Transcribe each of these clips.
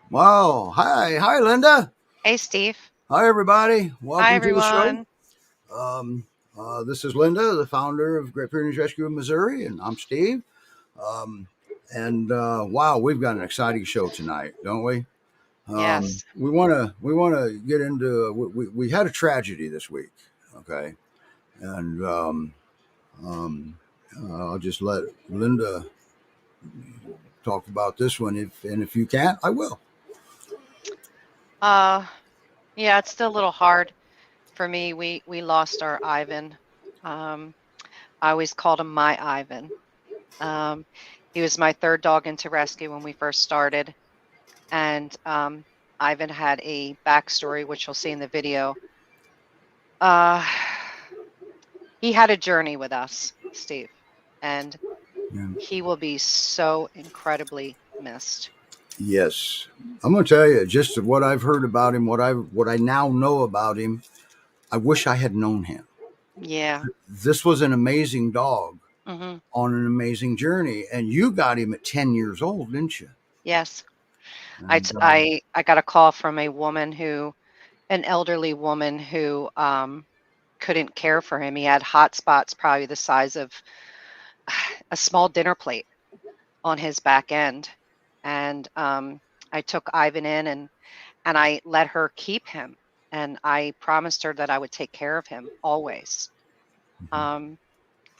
Wow. Hi, Linda. Hey, Steve. Hi, everybody. Hi, Welcome to the show. everyone. Um, this is Linda, the founder of GPRescue in Missouri, and I'm Steve. Um, and wow, we've got an exciting show tonight, don't we? Yes. We want to get into. We had a tragedy this week, okay, and I'll just let Linda talk about this one. If you can't, I will. Uh, yeah, it's still a little hard for me. We lost our Ivan. Um, I always called him my Ivan. He was my third dog into rescue when we first started, and Ivan had a backstory, which you'll see in the video. He had a journey with us, Steve, and Yeah. he will be so incredibly missed. Yes, I'm going to tell you just what I've heard about him, what I now know about him. I wish I had known him. Yeah. This was an amazing dog Mm-hmm. on an amazing journey, and you got him at 10 years old, didn't you? Yes. And, I got a call from an elderly woman who couldn't care for him. He had hot spots probably the size of a small dinner plate on his back end. And I took Ivan in and I let her keep him. And I promised her that I would take care of him always.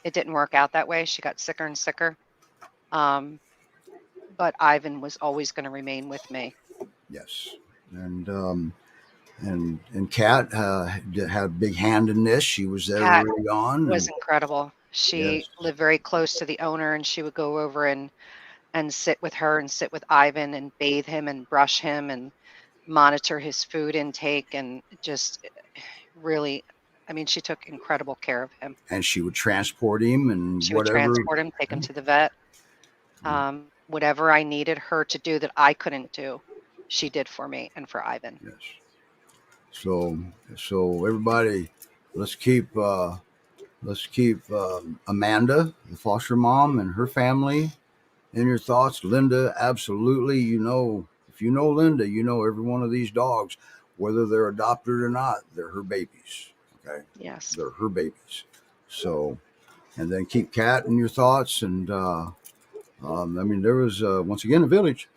It didn't work out that way. She got sicker and sicker. But Ivan was always going to remain with me. yes, and Kat had a big hand in this. She was there Kat early on. was incredible. She Yes. lived very close to the owner, and she would go over and sit with her and sit with Ivan and bathe him and brush him and monitor his food intake and just really, I mean, she took incredible care of him. And she would transport him and She whatever. would transport him, take him to the vet. Whatever I needed her to do that I couldn't do, she did for me and for Ivan. Yes. So everybody, let's keep Amanda, the foster mom, and her family in your thoughts. Linda, absolutely. If you know Linda, you know every one of these dogs, whether they're adopted or not, they're her babies. Okay. Yes. They're her babies. So, and then keep Kat in your thoughts. And I mean, there was once again a village.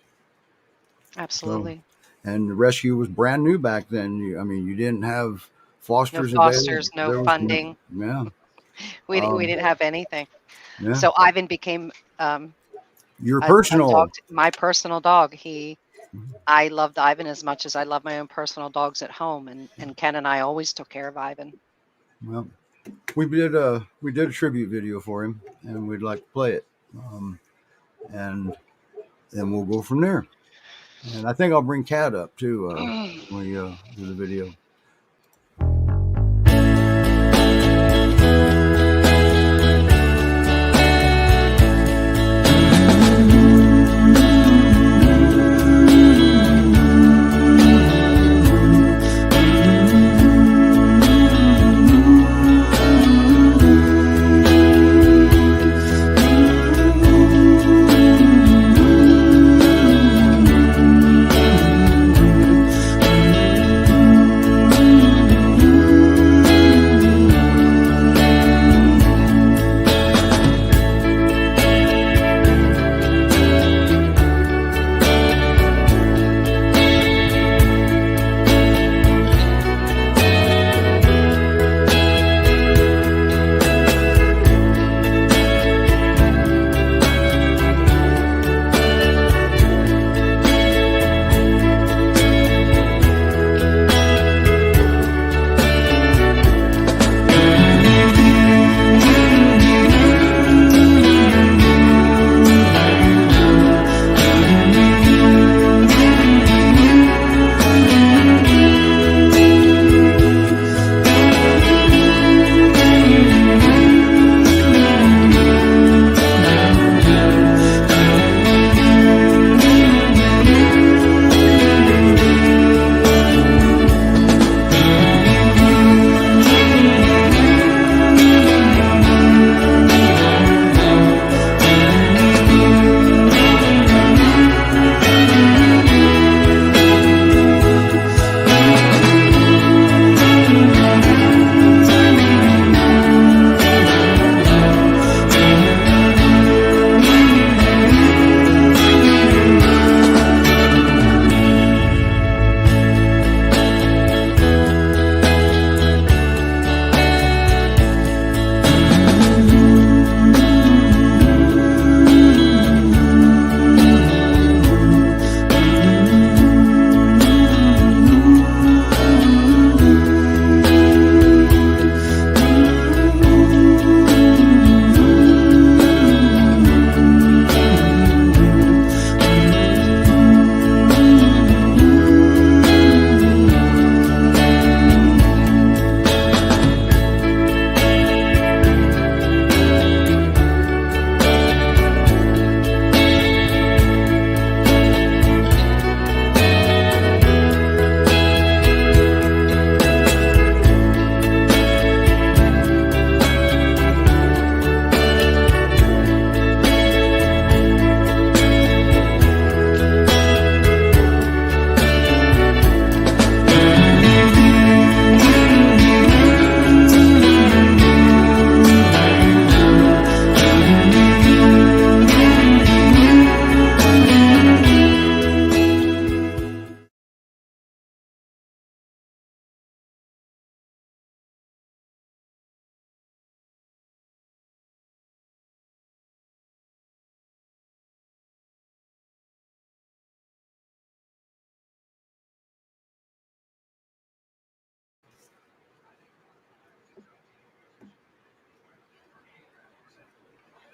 Absolutely. And the rescue was brand new back then. You didn't have fosters. No fosters, available. no funding. Yeah. We didn't have anything. Yeah. So Ivan became Your personal. my personal dog. I loved Ivan as much as I love my own personal dogs at home, and Ken and I always took care of Ivan. Well, we did a tribute video for him, and we'd like to play it, and then we'll go from there. And I think I'll bring Kat up too when we do the video.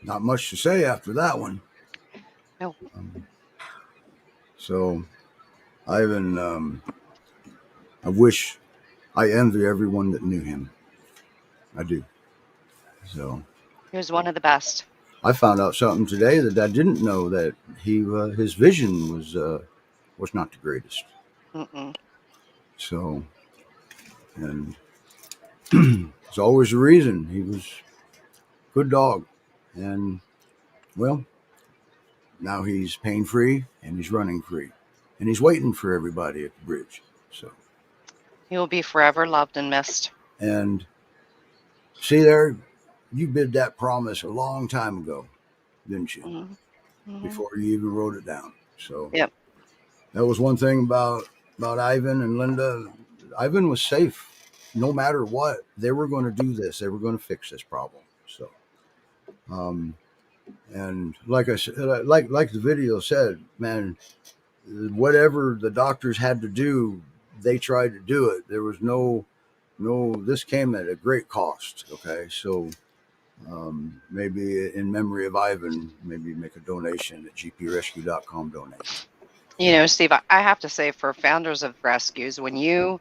not much to say after that one. No. So Ivan, I envy everyone that knew him. I do. So He was one of the best. I found out something today that I didn't know, that his vision was not the greatest. Mm-mm. So, and it's always the reason. He was a good dog, and well, now he's pain free and he's running free, and he's waiting for everybody at the bridge. So He will be forever loved and missed. and see there, you bid that promise a long time ago, didn't you? Mm-hmm. Before you even wrote it down. So Yep. that was one thing about Ivan and Linda. Ivan was safe. No matter what, they were going to do this. They were going to fix this problem. So, and like I said, like the video said, man, whatever the doctors had to do, they tried to do it. There was no. This came at a great cost. Okay, so maybe in memory of Ivan, maybe make a donation at GPRescue.com. Donate. You know, Steve, I have to say, for founders of rescues, when you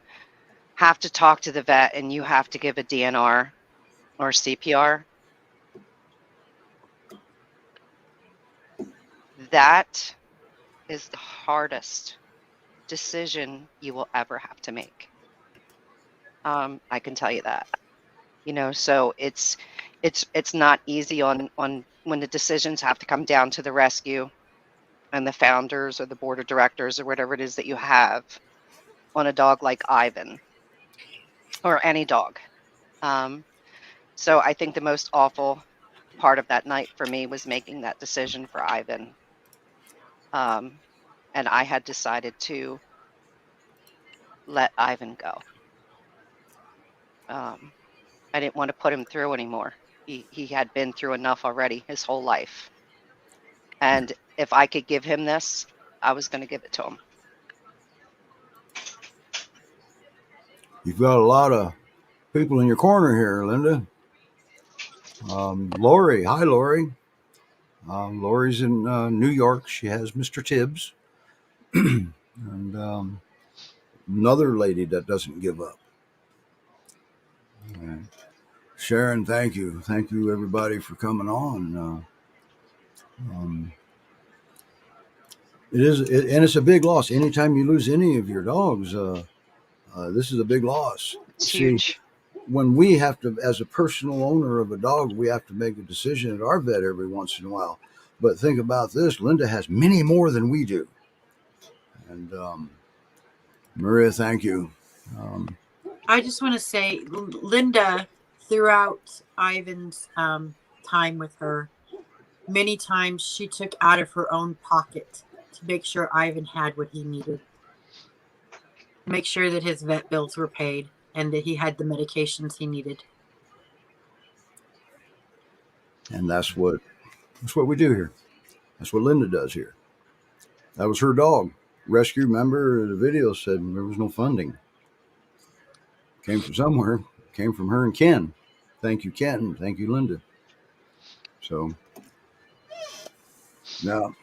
have to talk to the vet and you have to give a DNR or CPR, that is the hardest decision you will ever have to make. I can tell you that. You know, so it's not easy on when the decisions have to come down to the rescue and the founders or the board of directors or whatever it is that you have on a dog like Ivan or any dog. So I think the most awful part of that night for me was making that decision for Ivan. And I had decided to let Ivan go. I didn't want to put him through anymore. He had been through enough already his whole life. And if I could give him this, I was going to give it to him. You've got a lot of people in your corner here, Linda. Lori, hi, Lori. Lori's in New York. She has Mr. Tibbs. And another lady that doesn't give up. Sharon, thank you. Thank you, everybody, for coming on. And it's a big loss. Anytime you lose any of your dogs, this is a big loss. It's huge. When we have to, as a personal owner of a dog, we have to make a decision at our vet every once in a while. But think about this. Linda has many more than we do. And Maria, thank you. I just want to say, Linda, throughout Ivan's time with her, many times she took out of her own pocket to make sure Ivan had what he needed. Make sure that his vet bills were paid and that he had the medications he needed. And that's what we do here. That's what Linda does here. That was her dog. Rescue, remember the video said there was no funding. Came from somewhere. Came from her and Ken. Thank you, Ken. Thank you, Linda. So now,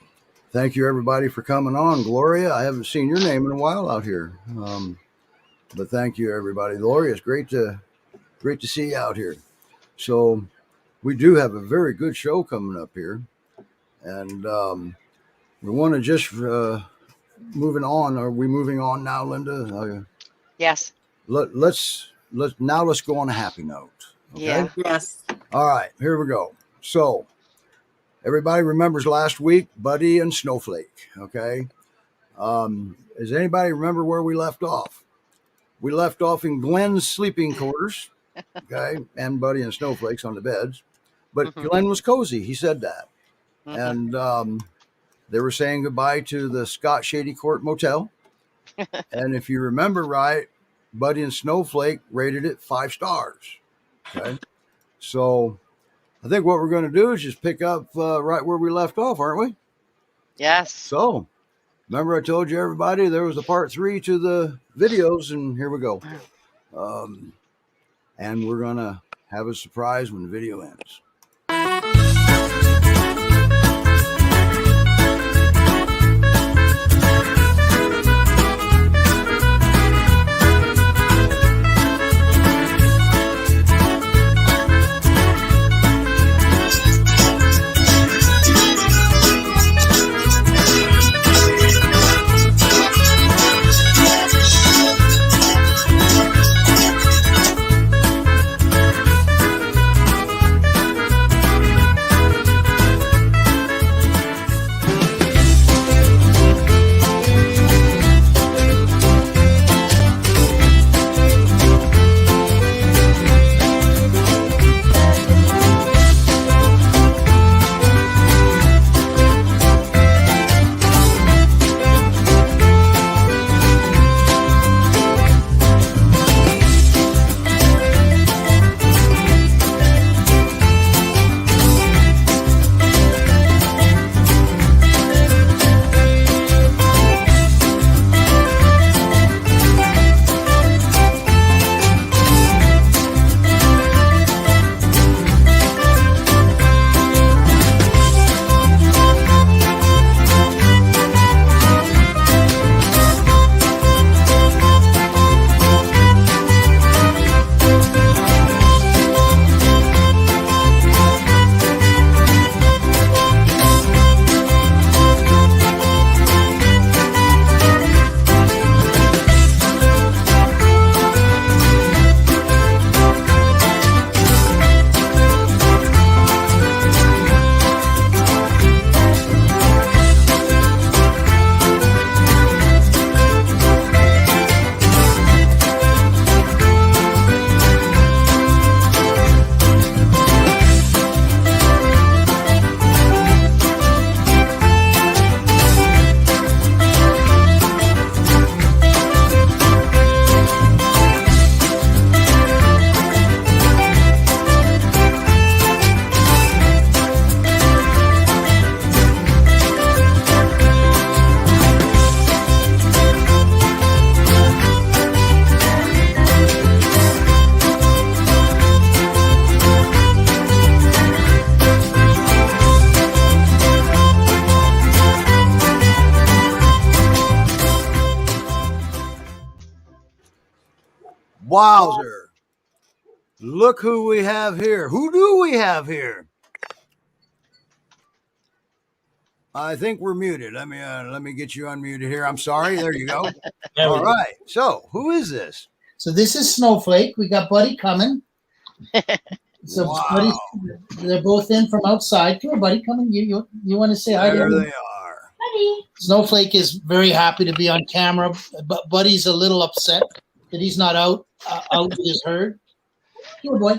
thank you everybody for coming on. Gloria, I haven't seen your name in a while out here. But thank you everybody. Gloria, it's great to see you out here. So we do have a very good show coming up here. And we want to just moving on. Are we moving on now, Linda? Yes. Let's go on a happy note. Okay? Yeah. Yes. All right, here we go. So everybody remembers last week, Buddy and Snowflake. Okay. Does anybody remember where we left off? We left off in Glenn's sleeping quarters. Okay, and Buddy and Snowflake's on the beds. But Glenn was cozy. He said that. And they were saying goodbye to the Scott Shady Court Motel. And if you remember right, Buddy and Snowflake rated it 5 stars. Okay. So I think what we're going to do is just pick up right where we left off, aren't we? Yes. So remember I told you everybody there was a part 3 to the videos, and here we go. And we're going to have a surprise when the video ends. Wowzer. Look who we have here. Who do we have here? I think we're muted. Let me get you unmuted here. I'm sorry. There you go. All right. So who is this? So this is Snowflake. We got Buddy coming. So Wow. Buddy, they're both in from outside. Come here, Buddy. Come in. You want to say hi to There everyone? they are. Buddy. Snowflake is very happy to be on camera, but Buddy's a little upset that he's not out with his herd. Here, boy.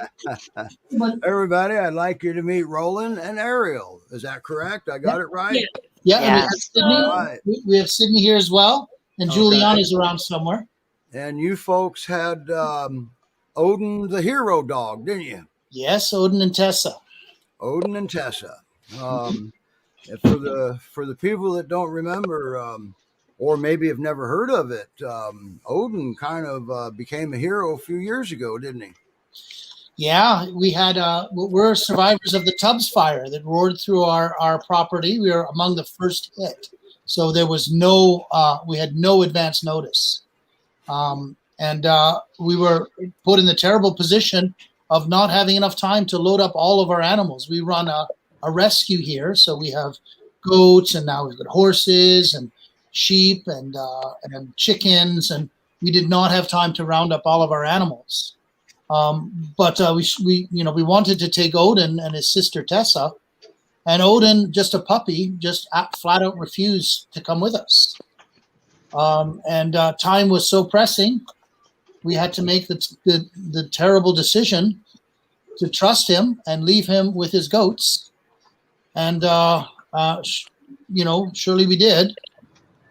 Everybody, I'd like you to meet Roland and Ariel. Is that correct? I got it right? Yeah, and we have Yes. Sydney. Right. We have Sydney here as well, and Okay. Juliana's around somewhere. And you folks had Odin the hero dog, didn't you? Yes, Odin and Tessa. Odin and Tessa. And for the people that don't remember, or maybe have never heard of it, Odin kind of became a hero a few years ago, didn't he? Yeah, we had we're survivors of the Tubbs fire that roared through our property. We were among the first hit, so there was we had no advance notice, and we were put in the terrible position of not having enough time to load up all of our animals. We run a rescue here, so we have goats, and now we've got horses and sheep and chickens, and we did not have time to round up all of our animals. But we wanted to take Odin and his sister Tessa, and Odin, just a puppy, just flat out refused to come with us. And time was so pressing, we had to make the terrible decision to trust him and leave him with his goats. And surely we did.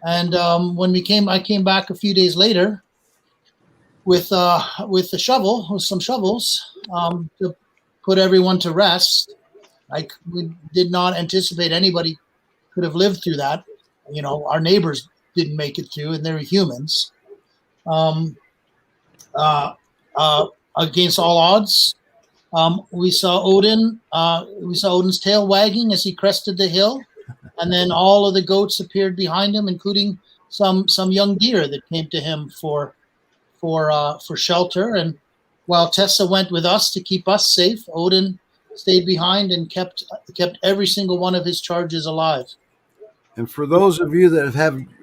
And when I came back a few days later with some shovels to put everyone to rest. We did not anticipate anybody could have lived through that. Our neighbors didn't make it through, and they're humans. Against all odds, we saw Odin. We saw Odin's tail wagging as he crested the hill, and then all of the goats appeared behind him, including some young deer that came to him for shelter. And while Tessa went with us to keep us safe, Odin stayed behind and kept every single one of his charges alive. And for those of you that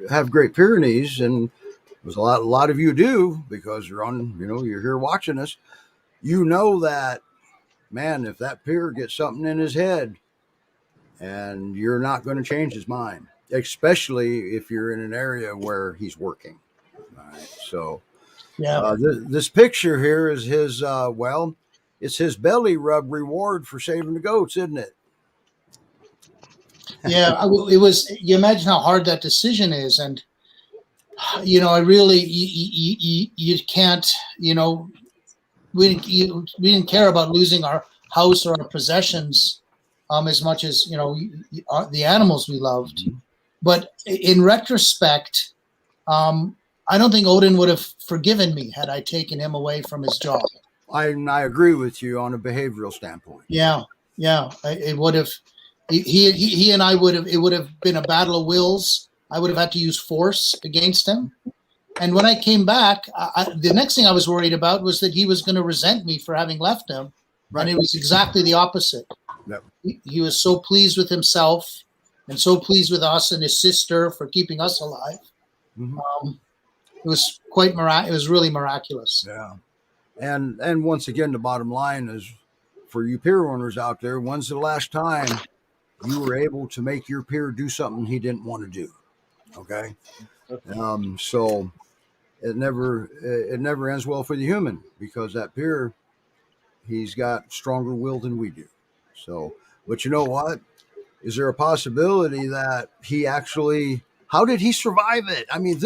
have Great Pyrenees, and there's a lot of you do, because you're here watching us, that, man, if that peer gets something in his head, and you're not going to change his mind, especially if you're in an area where he's working. All right, so. Yeah. This picture here is his, it's his belly rub reward for saving the goats, isn't it? Yeah, it was. You imagine how hard that decision is. And, I really, you can't, we didn't care about losing our house or our possessions as much as, the animals we loved. But in retrospect, I don't think Odin would have forgiven me had I taken him away from his job. I agree with you on a behavioral standpoint. Yeah. It would have. He and I would have. It would have been a battle of wills. I would have had to use force against him. And when I came back, the next thing I was worried about was that he was going to resent me for having left him. Right. And it was exactly the opposite. Yep. He was so pleased with himself and so pleased with us and his sister for keeping us alive. Mm-hmm. It was it was really miraculous. Yeah. And once again, the bottom line is, for you peer owners out there, when's the last time you were able to make your peer do something he didn't want to do? Okay. So it never ends well for the human, because that peer, he's got stronger will than we do. So, but you know what? Is there a possibility that he actually, how did he survive it? I mean,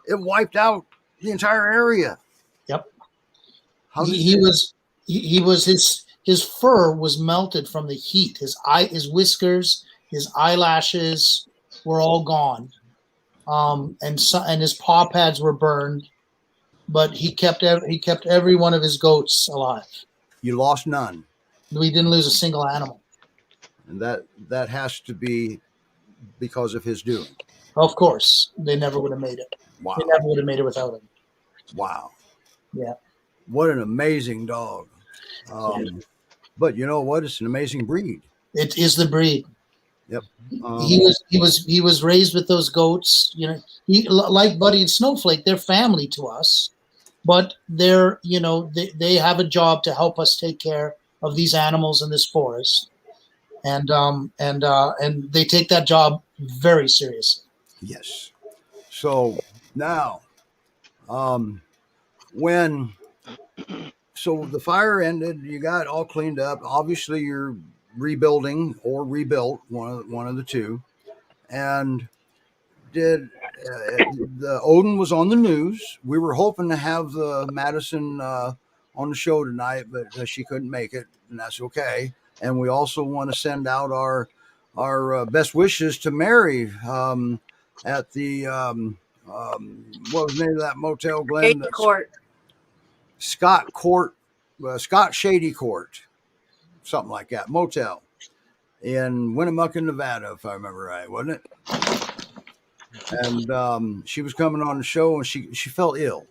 it wiped out the entire area. Yep. His fur was melted from the heat. His whiskers, his eyelashes were all gone. And his paw pads were burned, but he kept every one of his goats alive. You lost none. We didn't lose a single animal. And that has to be because of his doing. Of course, they never would have made it. Wow. They never would have made it without him. Wow. Yeah. What an amazing dog. But you know what? It's an amazing breed. It is the breed. Yep. He was raised with those goats. You know, like Buddy and Snowflake, they're family to us, but they're, you know, they have a job to help us take care of these animals in this forest, and they take that job very seriously. Yes. So now, when so the fire ended, you got all cleaned up. Obviously, you're rebuilding or rebuilt, one of the two. And did the Odin was on the news? We were hoping to have the Madison on the show tonight, but she couldn't make it, and that's okay. And we also want to send out our best wishes to Mary at the what was the name of that motel, Glenn? Shady Court. Scott Shady Court, something like that, motel in Winnemucca, Nevada, if I remember right, wasn't it? And she was coming on the show, and she felt ill,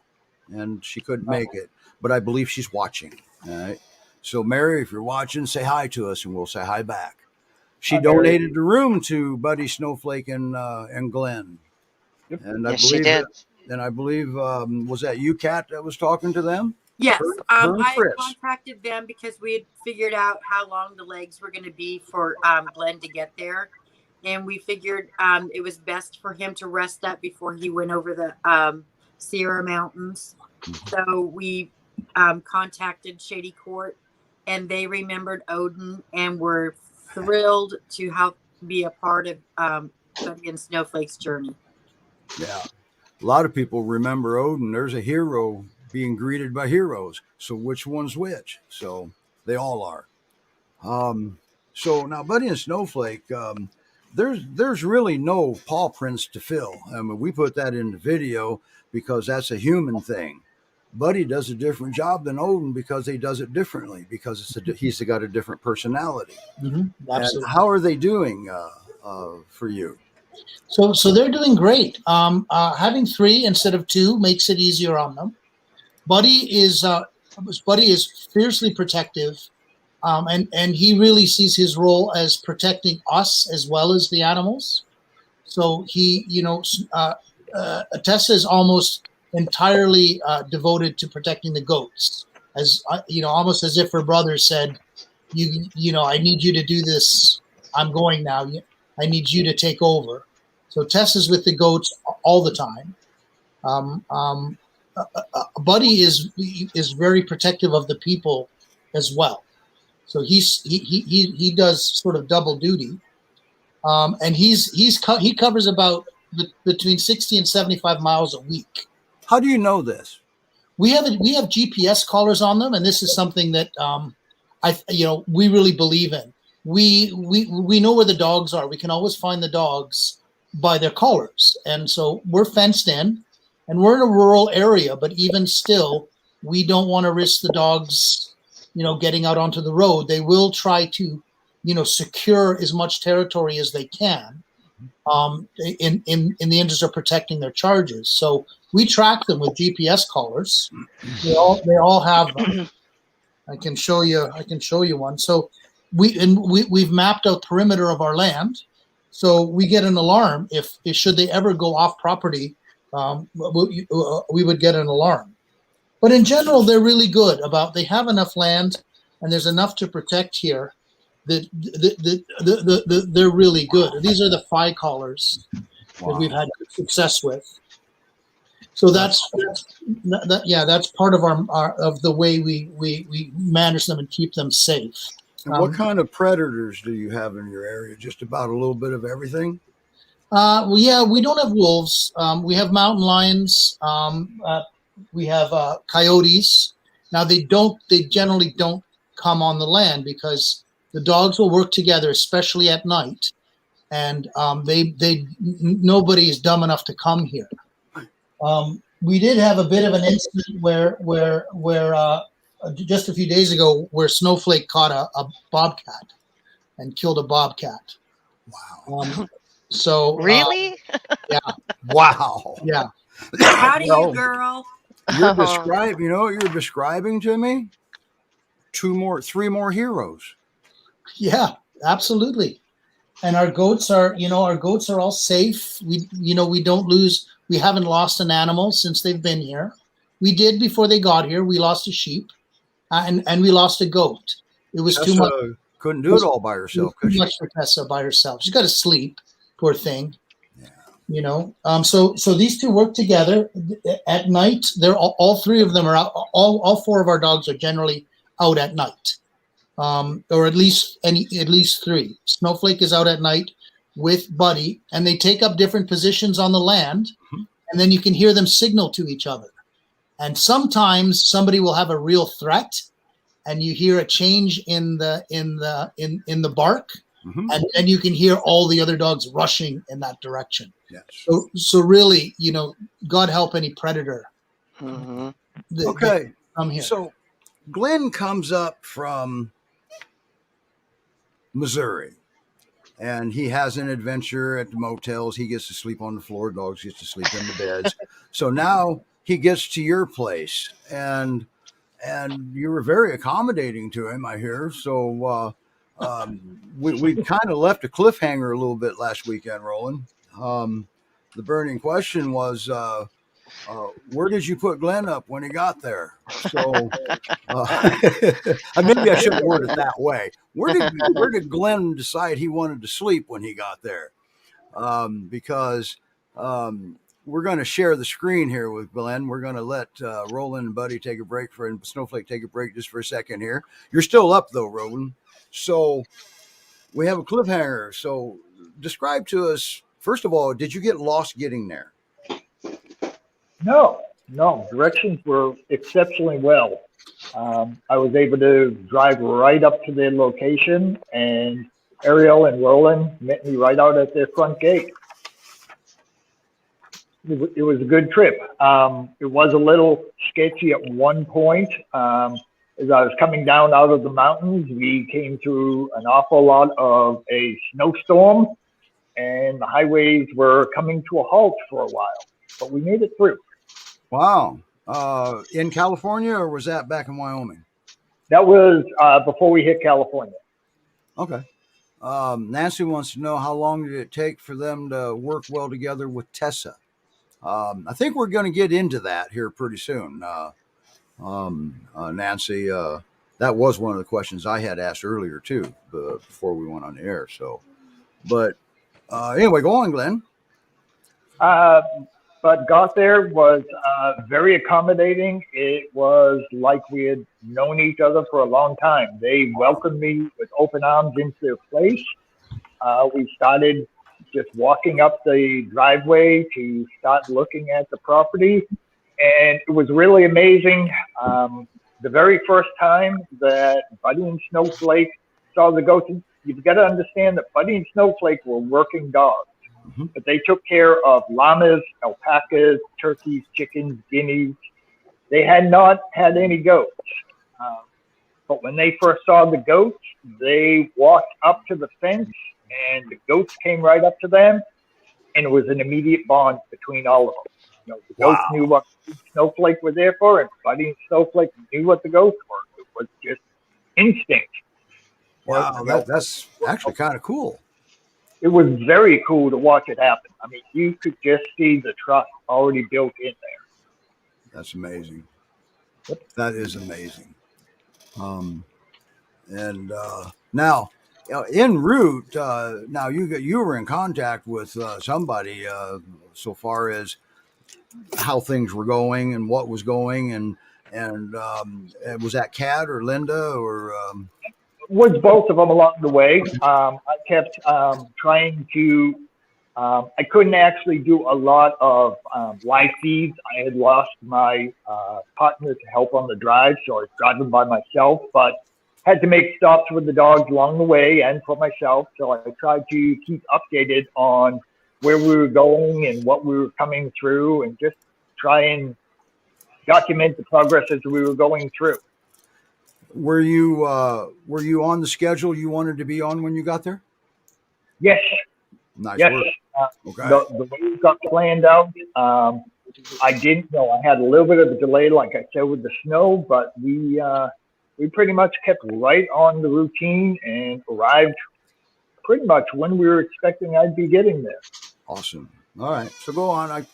and she couldn't make it. But I believe she's watching. All right. So Mary, if you're watching, say hi to us, and we'll say hi back. She donated the room to Buddy, Snowflake, and Glenn. Yep. And Yes, she did. I believe was that you, Kat, that was talking to them? Yes, Her and I Chris. contacted them because we had figured out how long the legs were going to be for Glenn to get there. And we figured it was best for him to rest up before he went over the Sierra Mountains. So we contacted Shady Court, and they remembered Odin and were thrilled to be a part of Buddy and Snowflake's journey. Yeah. A lot of people remember Odin. There's a hero being greeted by heroes. So which one's which? So they all are. So now Buddy and Snowflake, there's really no paw prints to fill. I mean, we put that in the video because that's a human thing. Buddy does a different job than Odin because he does it differently, because he's got a different personality. Mm-hmm. Absolutely. And how are they doing for you? So they're doing great. Having 3 instead of 2 makes it easier on them. Buddy is fiercely protective, and he really sees his role as protecting us as well as the animals. So he, Tessa is almost entirely devoted to protecting the goats, as almost as if her brother said, I need you to do this. I'm going now. I need you to take over. So Tessa's with the goats all the time. Buddy is very protective of the people as well. So he does sort of double duty, and he covers about between 60 and 75 miles a week. How do you know this? We have GPS collars on them, and this is something that we really believe in. We know where the dogs are. We can always find the dogs by their collars, and so we're fenced in, and we're in a rural area. But even still, we don't want to risk the dogs, getting out onto the road. They will try to, secure as much territory as they can, in the interest of protecting their charges. So we track them with GPS collars. They all have them. I can show you one. So we've mapped out perimeter of our land. So we get an alarm if should they ever go off property, we would get an alarm. But in general, they're really good about. They have enough land, and there's enough to protect here. That they're really good. These are the Phi collars that we've had success with. So that's part of our of the way we manage them and keep them safe. And what kind of predators do you have in your area? Just about a little bit of everything? Well, yeah, we don't have wolves. We have mountain lions. We have coyotes. Now they generally don't come on the land because the dogs will work together, especially at night, and nobody is dumb enough to come here. We did have a bit of an incident where just a few days ago, where Snowflake caught a bobcat and killed a bobcat. Wow. Really? Yeah. Wow. Yeah. How do you, girl? you're describing, you know what you're describing to me? Three more heroes. Yeah, absolutely. And our goats are, all safe. We don't lose. We haven't lost an animal since they've been here. We did before they got here. We lost a sheep, and we lost a goat. It was too much. Couldn't do it all by herself. Too much for Tessa by herself. She's got to sleep. Poor thing. Yeah. So these two work together at night. They're all three of them are out. All four of our dogs are generally out at night, or at least three. Snowflake is out at night with Buddy, and they take up different positions on the land, and then you can hear them signal to each other. And sometimes somebody will have a real threat, and you hear a change in the bark, and you can hear all the other dogs rushing in that direction. Yes. So really, God help any predator. Okay. Come here. So Glenn comes up from Missouri, and he has an adventure at the motels. He gets to sleep on the floor. Dogs get to sleep in the beds. So now he gets to your place, and you were very accommodating to him, I hear. So we kind of left a cliffhanger a little bit last weekend, Roland. The burning question was, where did you put Glenn up when he got there? So maybe I shouldn't word it that way. Where did Glenn decide he wanted to sleep when he got there? Because we're going to share the screen here with Glenn. We're going to let Roland and Buddy take a break and Snowflake take a break just for a second here. You're still up though, Roland. So we have a cliffhanger. So describe to us, first of all, did you get lost getting there? No. Directions were exceptionally well. I was able to drive right up to their location, and Ariel and Roland met me right out at their front gate. It was a good trip. It was a little sketchy at one point. As I was coming down out of the mountains, we came through an awful lot of a snowstorm, and the highways were coming to a halt for a while, but we made it through. Wow. In California, or was that back in Wyoming? That was before we hit California. Okay. Nancy wants to know, how long did it take for them to work well together with Tessa? I think we're going to get into that here pretty soon. Nancy, that was one of the questions I had asked earlier too, before we went on the air. So, but anyway, go on, Glenn. But got there, was very accommodating. It was like we had known each other for a long time. They welcomed me with open arms into their place. We started just walking up the driveway to start looking at the property. And it was really amazing. The very first time that Buddy and Snowflake saw the goats, you've got to understand that Buddy and Snowflake were working dogs. But they took care of llamas, alpacas, turkeys, chickens, guineas. They had not had any goats. But when they first saw the goats, they walked up to the fence, and the goats came right up to them, and it was an immediate bond between all of them. The goats knew what Snowflake were there for, and Buddy and Snowflake knew what the goats were. It was just instinct. Wow, that's actually kind of cool. It was very cool to watch it happen. I mean, you could just see the trust already built in there. That's amazing. That is amazing. And now, en route, now you were in contact with somebody so far as how things were going and what was going, and was that Kat or Linda or? Was both of them along the way. I kept trying to, I couldn't actually do a lot of live feeds. I had lost my partner to help on the drive, so I was driving by myself, but had to make stops with the dogs along the way and for myself. So I tried to keep updated on where we were going and what we were coming through, and just try and document the progress as we were going through. Were you on the schedule you wanted to be on when you got there? Yes. Nice yes. work. Okay. The way it got planned out, I didn't know. I had a little bit of a delay, like I said, with the snow, but we pretty much kept right on the routine and arrived pretty much when we were expecting I'd be getting there. Awesome. All right. So go on. I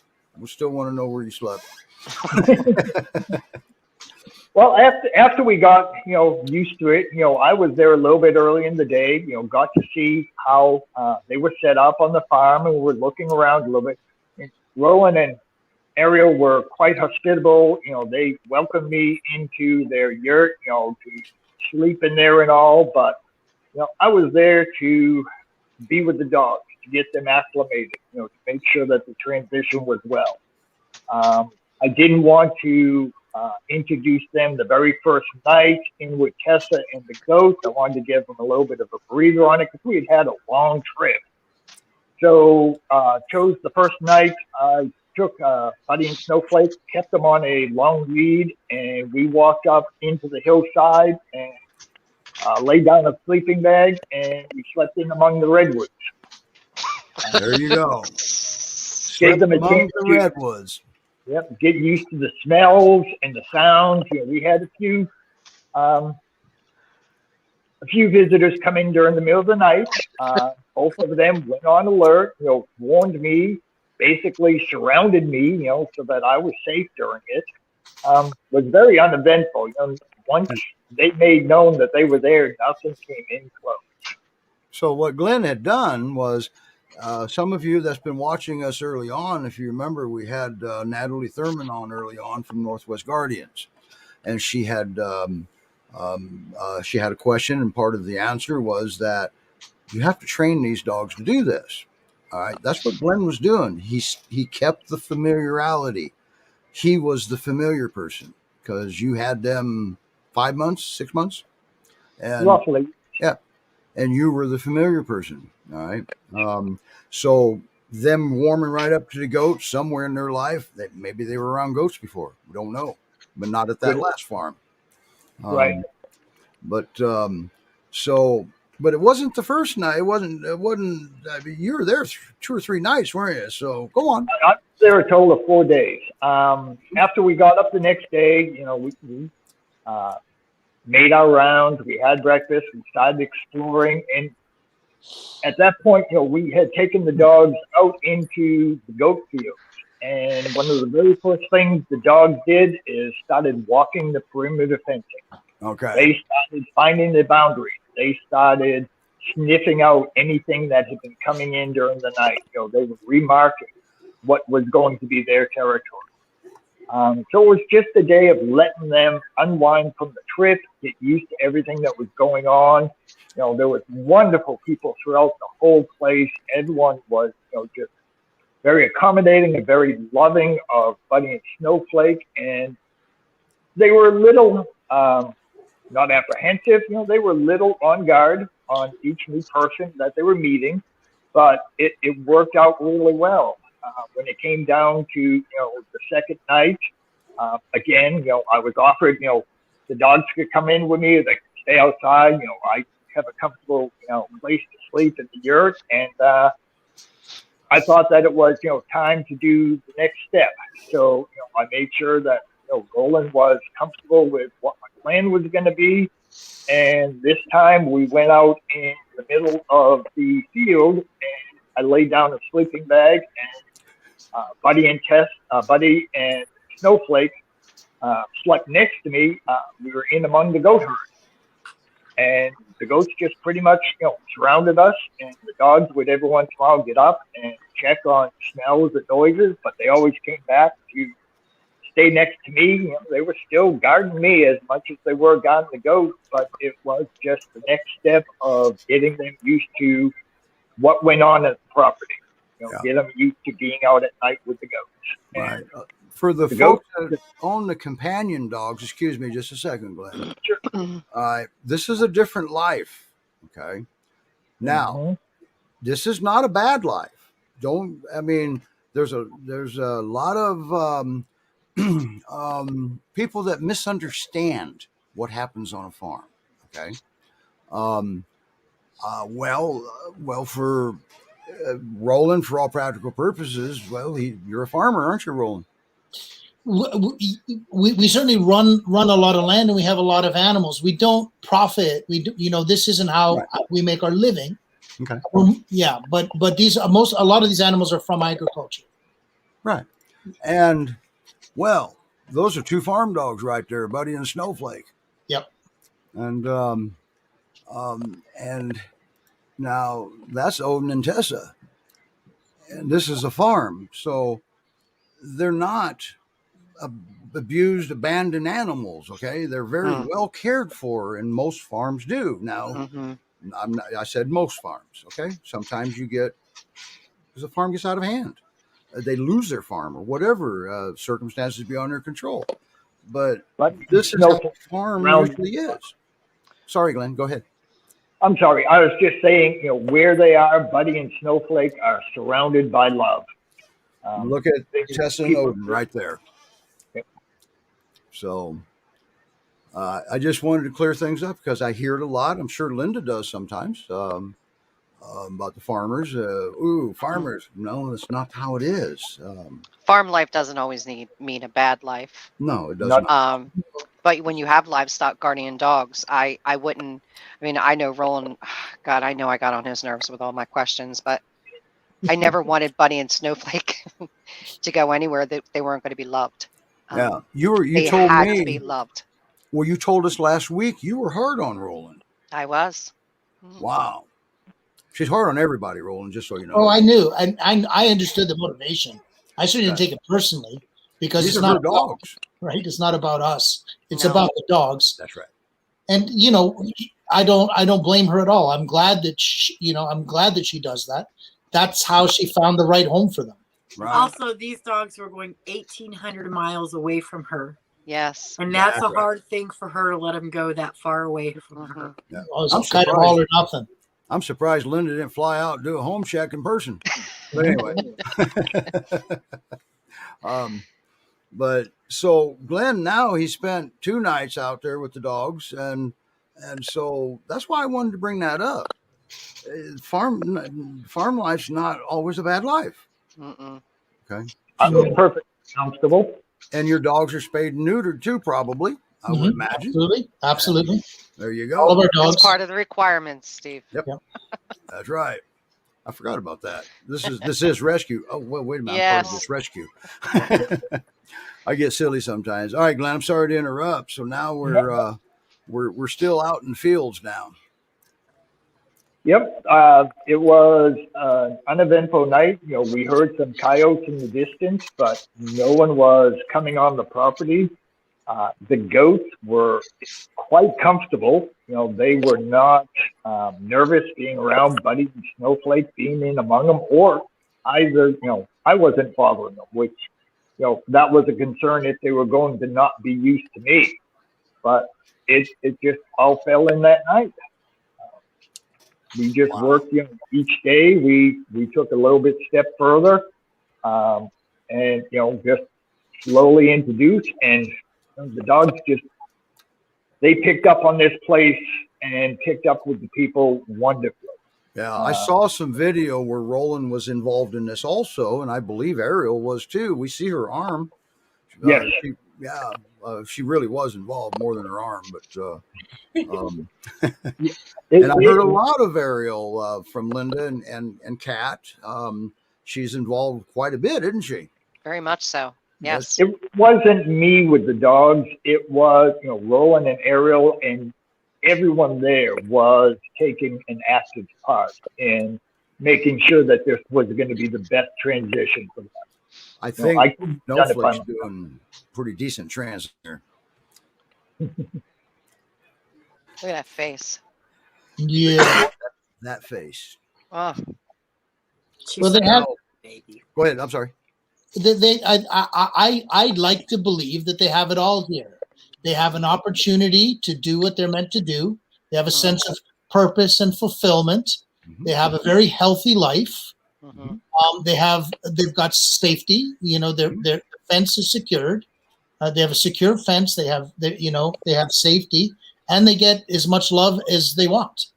still want to know where you slept. Well, after we got, used to it, I was there a little bit early in the day, got to see how they were set up on the farm, and we were looking around a little bit. And Roland and Ariel were quite hospitable. They welcomed me into their yurt, to sleep in there and all. But, I was there to be with the dogs, to get them acclimated, to make sure that the transition was well. I didn't want to introduce them the very first night in with Tessa and the goats. I wanted to give them a little bit of a breather on it because we had a long trip. So chose the first night. I took Buddy and Snowflake, kept them on a long lead, and we walked up into the hillside and laid down a sleeping bag, and we slept in among the redwoods. There you go. Gave them a among chance the to, redwoods. Yep, get used to the smells and the sounds. We had a few visitors come in during the middle of the night. Both of them went on alert, warned me, basically surrounded me, so that I was safe during it. Was very uneventful. Once they made known that they were there, nothing came in close. So what Glenn had done was, some of you that's been watching us early on, if you remember, we had Natalie Thurman on early on from Northwest Guardians, and she had a question, and part of the answer was that you have to train these dogs to do this. All right, that's what Glenn was doing. He kept the familiarity. He was the familiar person because you had them 5 months, 6 months, and roughly. Yeah, and you were the familiar person. All right. So them warming right up to the goats somewhere in their life, that maybe they were around goats before. We don't know, but not at that last farm. Right. But but it wasn't the first night. It wasn't. I mean, you were there 2 or 3 nights, weren't you? So go on. I was there a total of 4 days. After we got up the next day, we made our rounds. We had breakfast. We started exploring, and at that point, we had taken the dogs out into the goat fields. And one of the very first things the dogs did is started walking the perimeter fencing. Okay. They started finding the boundaries. They started sniffing out anything that had been coming in during the night. They were remarking what was going to be their territory. So it was just a day of letting them unwind from the trip, get used to everything that was going on. There was wonderful people throughout the whole place. Everyone was, just very accommodating and very loving of Buddy and Snowflake. And they were a little, not apprehensive, they were a little on guard on each new person that they were meeting, but it worked out really well. When it came down to, the second night, again, I was offered, the dogs could come in with me, they could stay outside, I have a comfortable, place to sleep in the yurt. And I thought that it was, time to do the next step. So, I made sure that, Roland was comfortable with what my plan was going to be. And this time we went out in the middle of the field, and I laid down a sleeping bag, and Buddy and Snowflake slept next to me. We were in among the goat herd, and the goats just pretty much, surrounded us, and the dogs would every once in a while get up and check on smells and noises, but they always came back to stay next to me. They were still guarding me as much as they were guarding the goats, but it was just the next step of getting them used to what went on at the property. Get them used to being out at night with the goats. Right. For the folks that own the companion dogs, excuse me just a second, Glenn. Sure. This is a different life. Okay. Now, this is not a bad life. There's a lot of people that misunderstand what happens on a farm. Okay. For Roland, for all practical purposes, you're a farmer, aren't you, Roland? we certainly run a lot of land, and we have a lot of animals. We don't profit. This isn't how Right. we make our living. Okay. Yeah, but a lot of these animals are from agriculture. Right. And well, those are two farm dogs right there, Buddy and Snowflake. Yep. And and now that's Odin and Tessa, and this is a farm, so they're not abused, abandoned animals. Okay, they're very well cared for, and most farms do. Now, I said most farms. Okay, sometimes because a farm gets out of hand, they lose their farm or whatever circumstances beyond their control. But this is how a farm usually is. Sorry, Glenn, go ahead. I'm sorry. I was just saying, where they are, Buddy and Snowflake are surrounded by love. Look at Tessa and Odin right there. Yep. So I just wanted to clear things up because I hear it a lot. I'm sure Linda does sometimes about the farmers. Farmers. No, that's not how it is. Farm life doesn't always mean a bad life. No, it doesn't. But when you have livestock guardian dogs, I wouldn't. I mean, I know Roland. God, I know I got on his nerves with all my questions, but I never wanted Buddy and Snowflake to go anywhere that they weren't going to be loved. Yeah, you they told had me to be loved. Well, you told us last week you were hard on Roland. I was. Wow. She's hard on everybody, Roland, just so you know. Oh, I knew. And I understood the motivation. I certainly didn't take it personally because These it's are not her dogs. Right? It's not about us. It's No. about the dogs. That's right. And I don't blame her at all. I'm glad that she does that. That's how she found the right home for them. Right. Also, these dogs were going 1,800 miles away from her. Yes. And that's That's a hard thing for her to let them go that far away from her. Yeah. Oh, I'm it's kind of surprised. all or nothing. I'm surprised Linda didn't fly out and do a home check in person. But anyway. But so Glenn, now he spent 2 nights out there with the dogs, and so that's why I wanted to bring that up. Farm life's not always a bad life. Okay. I was perfectly comfortable. And your dogs are spayed and neutered too, probably. I would imagine. Absolutely. There you go. All of our That's dogs. part of the requirements, Steve. Yep. That's right. I forgot about that. This is rescue. Oh, well, wait a minute. Yes. I'm part of this rescue. I get silly sometimes. All right, Glenn, I'm sorry to interrupt. So now we're still out in the fields now. Yep. It was an uneventful night. We heard some coyotes in the distance, but no one was coming on the property. The goats were quite comfortable. They were not nervous being around Buddy and Snowflake, being in among them, or either, I wasn't following them, which, that was a concern if they were going to not be used to me. But it just all fell in that night. We just worked, each day we took a little bit step further, and, just slowly introduced, and the dogs they picked up on this place and picked up with the people wonderfully. Yeah, I saw some video where Roland was involved in this also, and I believe Ariel was too. We see her arm. Yes. She really was involved more than her arm, but and I It- heard a lot of Ariel from Linda and Kat. She's involved quite a bit, isn't she? Very much so. Yes. It wasn't me with the dogs. It was, Roland and Ariel, and everyone there was taking an active part in making sure that this was going to be the best transition for them. I think I couldn't have done it by Snowflake's myself. doing pretty decent trans here. Look at that face. Yeah. That face. Oh, She's Well, they have. baby. Go ahead. I'm sorry. I'd like to believe that they have it all here. They have an opportunity to do what they're meant to do. They have a sense of purpose and fulfillment. Mhm. They have a very healthy life. mhm. They've got safety. Their fence is secured. They have a secure fence. They have safety, and they get as much love as they want.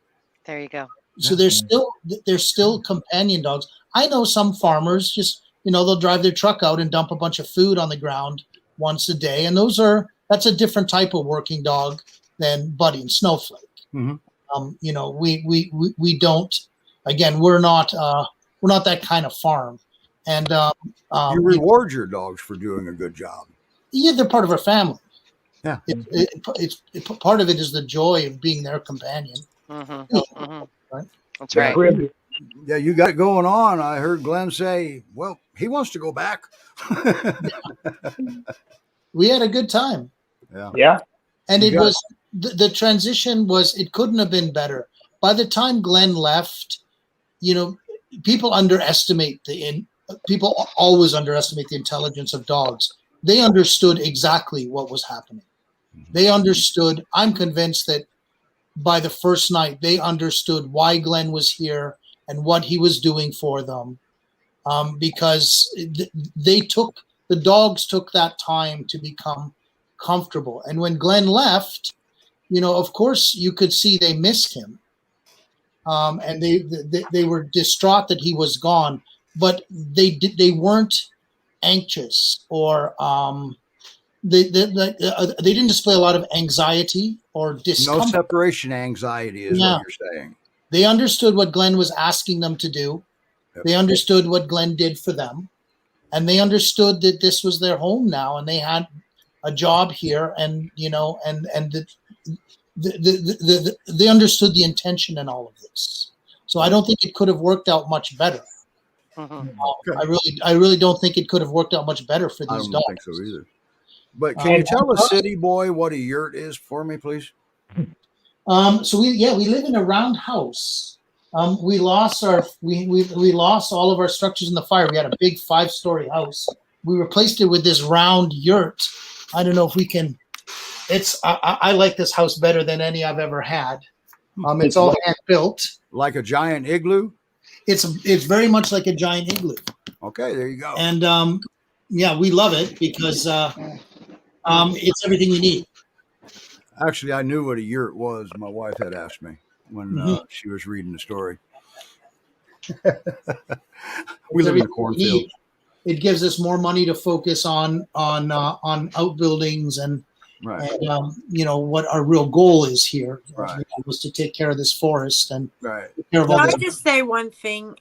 There you go. So they're still companion dogs. I know some farmers just they'll drive their truck out and dump a bunch of food on the ground once a day, and that's a different type of working dog than Buddy and Snowflake. You know, we don't. Again, we're not that kind of farm, and You reward your dogs for doing a good job. yeah, they're part of our family. Yeah, It's part of it is the joy of being their companion. Right? That's Yeah. right. yeah, you got it going on. I heard Glenn say, "Well, he wants to go back." We had a good time. Yeah. And You it got was the transition it couldn't have been better. By the time Glenn left, you know, people always underestimate the intelligence of dogs. They understood exactly what was happening. They understood. I'm convinced that by the first night, they understood why Glenn was here and what he was doing for them, because the dogs took that time to become comfortable. And when Glenn left, you know, of course, you could see they missed him, and they were distraught that he was gone. But they weren't anxious or they didn't display a lot of anxiety or discomfort. No separation anxiety is what you're saying. They understood what Glenn was asking them to do. Yep. They understood what Glenn did for them, and they understood that this was their home now, and they had a job here, and you know, and they understood the intention in all of this. So I don't think it could have worked out much better. I really don't think it could have worked out much better for these dogs. I don't think so either. But can you tell a city boy what a yurt is for me, please? So we live in a round house. We lost we lost all of our structures in the fire. We had a big 5-story house. We replaced it with this round yurt. I don't know if we can. I like this house better than any I've ever had. It's all hand built. Like a giant igloo? It's very much like a giant igloo. Okay, there you go. And yeah, we love it because it's everything we need. Actually, I knew what a yurt was. My wife had asked me when she was reading the story. We live in a cornfield. It gives us more money to focus on outbuildings and, right. and you know what our real goal is here, right. was to take care of this forest and right. take care of all Can this. I just say one thing?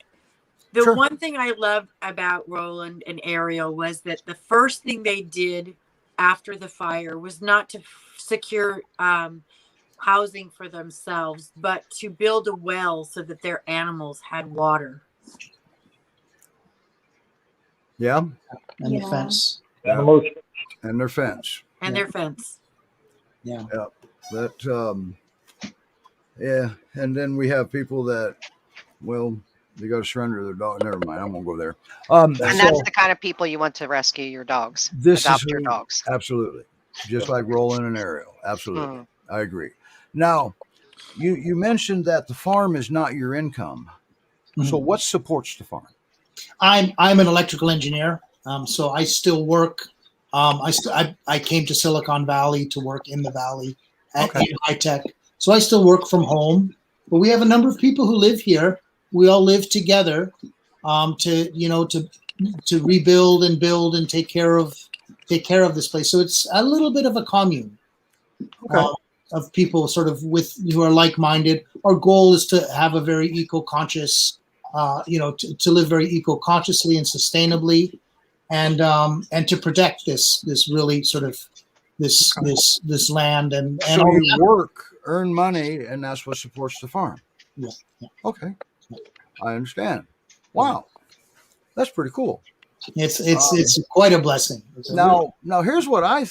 The Sure. one thing I loved about Roland and Ariel was that the first thing they did after the fire was not to secure housing for themselves, but to build a well so that their animals had water. Yeah. And the fence. Yeah. And their fence. And their fence. Yeah. Yeah. That yeah. And then we have people that, well, they got to surrender their dog. Never mind. I won't go there. And that's the kind of people you want to rescue your dogs. Adopt your dogs. Absolutely. Just like Roland and Ariel. Absolutely. I agree. Now, you mentioned that the farm is not your income. So what supports the farm? I'm an electrical engineer. So I still work. I came to Silicon Valley to work in the Valley at high tech. So I still work from home, but we have a number of people who live here. We all live together to rebuild and build and take care of this place. So it's a little bit of a commune of people sort of who are like-minded. Our goal is to have a very eco-conscious, to live very eco-consciously and sustainably, and to protect this really sort of this land and so you work, earn money, and that's what supports the farm. Yeah. Okay. I understand. Wow. That's pretty cool. It's quite a blessing. Now here's what I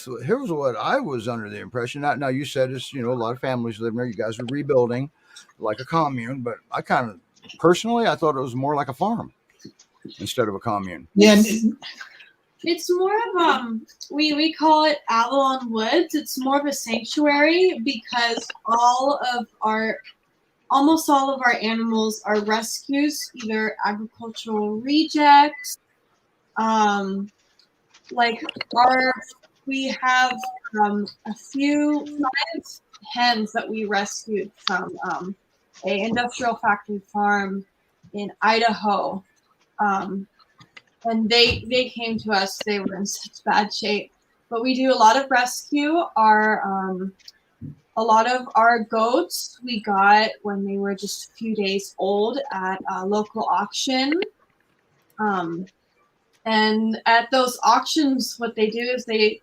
was under the impression. Now you said it's, a lot of families living there. You guys are rebuilding like a commune, but I kind of personally I thought it was more like a farm instead of a commune. Yeah. It's more of we call it Avalon Woods. It's more of a sanctuary because almost all of our animals are rescues, either agricultural rejects. We have a few 5 hens that we rescued from a industrial factory farm in Idaho. And they came to us. They were in such bad shape, but we do a lot of rescue. A lot of our goats we got when they were just a few days old at a local auction. And at those auctions, what they do is they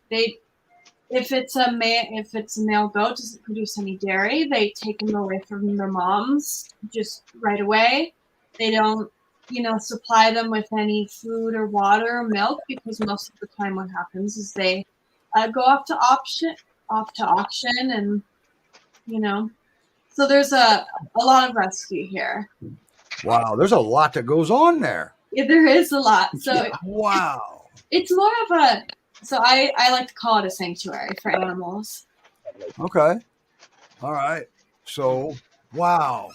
if it's a male goat doesn't produce any dairy, they take them away from their moms just right away. They don't, supply them with any food or water or milk, because most of the time what happens is they go off to auction, and so there's a lot of rescue here. Wow, there's a lot that goes on there. Yeah, there is a lot. So Wow. it's more of I like to call it a sanctuary for animals. Okay. All right. So, wow.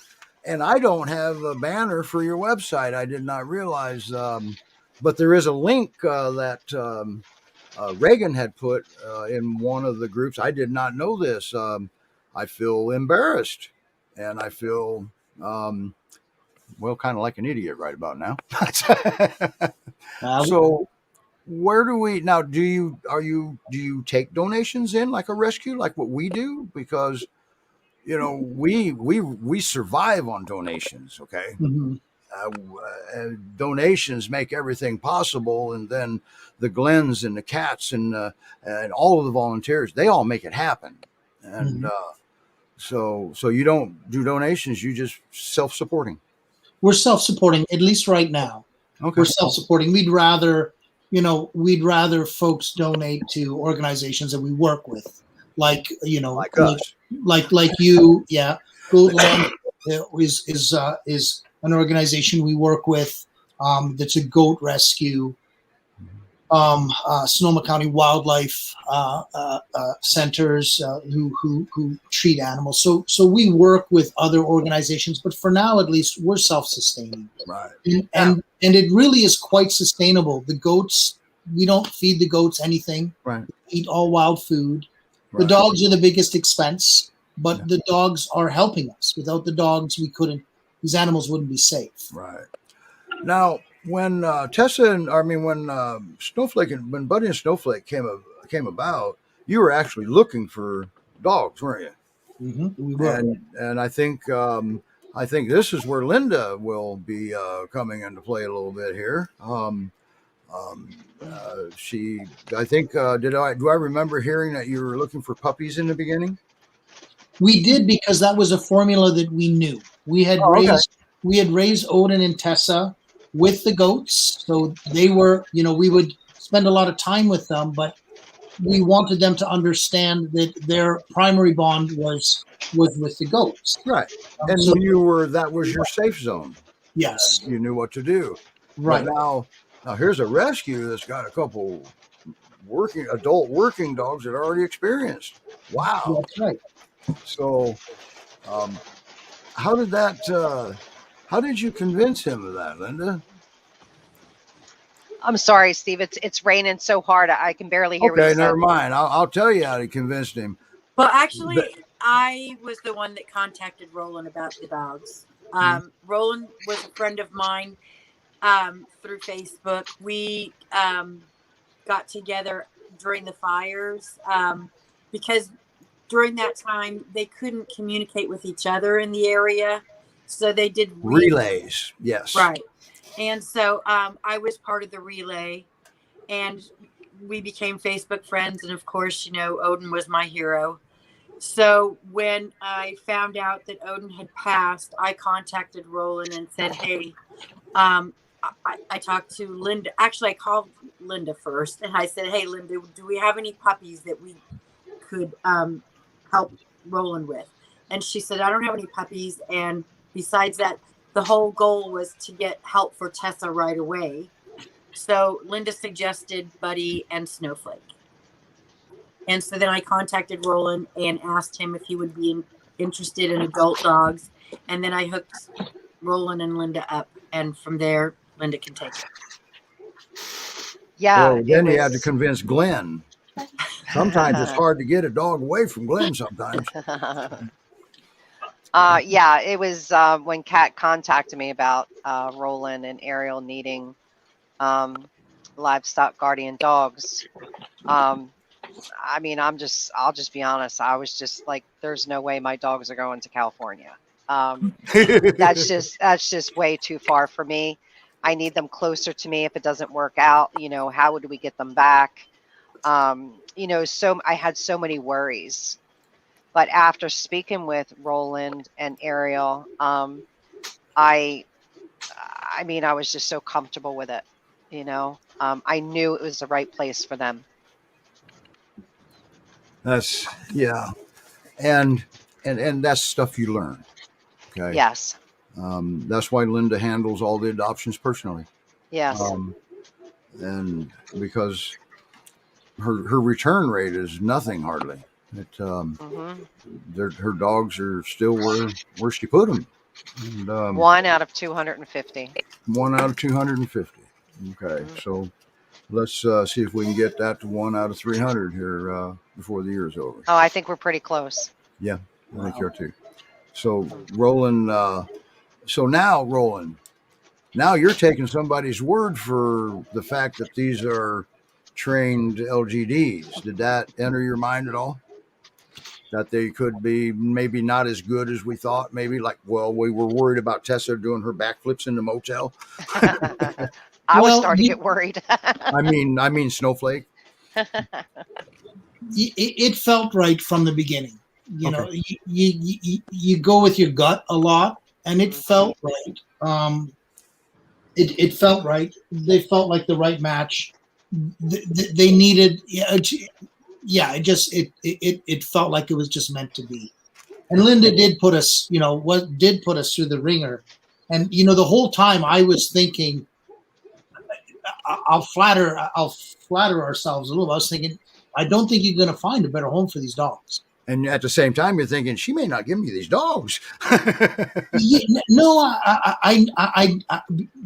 And I don't have a banner for your website. I did not realize, but there is a link that Reagan had put in one of the groups. I did not know this. I feel embarrassed, and I feel, kind of like an idiot right about now. So, where do we now? Do you take donations in like a rescue, like what we do? Because we survive on donations. Okay. Mm-hmm. Donations make everything possible, and then the Glens and the Cats and all of the volunteers, they all make it happen. And so you don't do donations, you just self-supporting. We're self-supporting, at least right now. Okay. We're self-supporting. We'd rather folks donate to organizations that we work with, like us. like you. Yeah, Goatland is an organization we work with. That's a goat rescue. Sonoma County Wildlife Centers who treat animals. So we work with other organizations, but for now, at least, we're self-sustaining. Right. And it really is quite sustainable. The goats, we don't feed the goats anything. Right. We eat all wild food. Right. The dogs are the biggest expense, but the dogs are helping us. Without the dogs, these animals wouldn't be safe. Right. Now, when Snowflake when Buddy and Snowflake came about, you were actually looking for dogs, weren't you? Mm-hmm. We were. And I think this is where Linda will be coming into play a little bit here. Do I remember hearing that you were looking for puppies in the beginning? We did, because that was a formula that we knew. We had raised Odin and Tessa with the goats, so they were, we would spend a lot of time with them, but we wanted them to understand that their primary bond was with the goats. Right. And that was your safe zone. Yes. You knew what to do. Right. But now here's a rescue that's got a couple adult working dogs that are already experienced. Wow. That's right. So, how did you convince him of that, Linda? I'm sorry, Steve. It's raining so hard I can barely hear what you Okay, said. never mind. I'll tell you how to convince him. Well, actually, I was the one that contacted Roland about the dogs. Roland was a friend of mine through Facebook. We got together during the fires because during that time they couldn't communicate with each other in the area, so they did relays. Yes, right. And so I was part of the relay, and we became Facebook friends. And of course, Odin was my hero. So when I found out that Odin had passed, I contacted Roland and said, hey, I talked to Linda. Actually, I called Linda first, and I said, hey, Linda, do we have any puppies that we could help Roland with? And she said, I don't have any puppies. And besides that, the whole goal was to get help for Tessa right away. So Linda suggested Buddy and Snowflake. And so then I contacted Roland and asked him if he would be interested in adult dogs. And then I hooked Roland and Linda up. And from there, Linda can take it. Yeah. Well, then you had to convince Glenn. Sometimes it's hard to get a dog away from Glenn sometimes. Yeah, it was when Kat contacted me about Roland and Ariel needing livestock guardian dogs. I mean, I'll just be honest. I was just like, there's no way my dogs are going to California. That's just way too far for me. I need them closer to me. If it doesn't work out, how would we get them back? So I had so many worries. But after speaking with Roland and Ariel, I mean, I was just so comfortable with it. I knew it was the right place for them. That's yeah, and that's stuff you learn. Okay. Yes. That's why Linda handles all the adoptions personally. Yes. And because her return rate is nothing hardly. Her dogs are still where she put them. And, 1 out of 250. 1 out of 250. Okay, so let's see if we can get that to 1 out of 300 here before the year is over. Oh, I think we're pretty close. Yeah, I think you are too. So Roland, Roland, now you're taking somebody's word for the fact that these are trained LGDs. Did that enter your mind at all? That they could be maybe not as good as we thought? Maybe like, well, we were worried about Tessa doing her backflips in the motel. I was starting to get worried. I mean, Snowflake. It felt right from the beginning. You go with your gut a lot, and it felt right. It felt right. They felt like the right match. They needed, it felt like it was just meant to be. And Linda did put us, put us through the ringer. And the whole time I was thinking, I'll flatter ourselves a little. I was thinking, I don't think you're going to find a better home for these dogs. And at the same time, you're thinking she may not give me these dogs. No,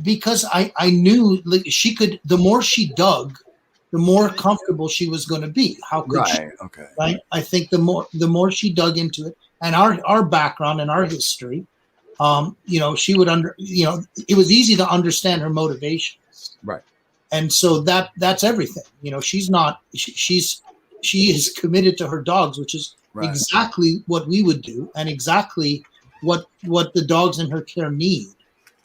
because I knew she could. The more she dug, the more comfortable she was going to be. How could she? Okay. Right. I think the more she dug into it, and our background and our history, she would it was easy to understand her motivations. Right. And so that's everything. She is committed to her dogs, which is exactly what we would do, and exactly what the dogs in her care need.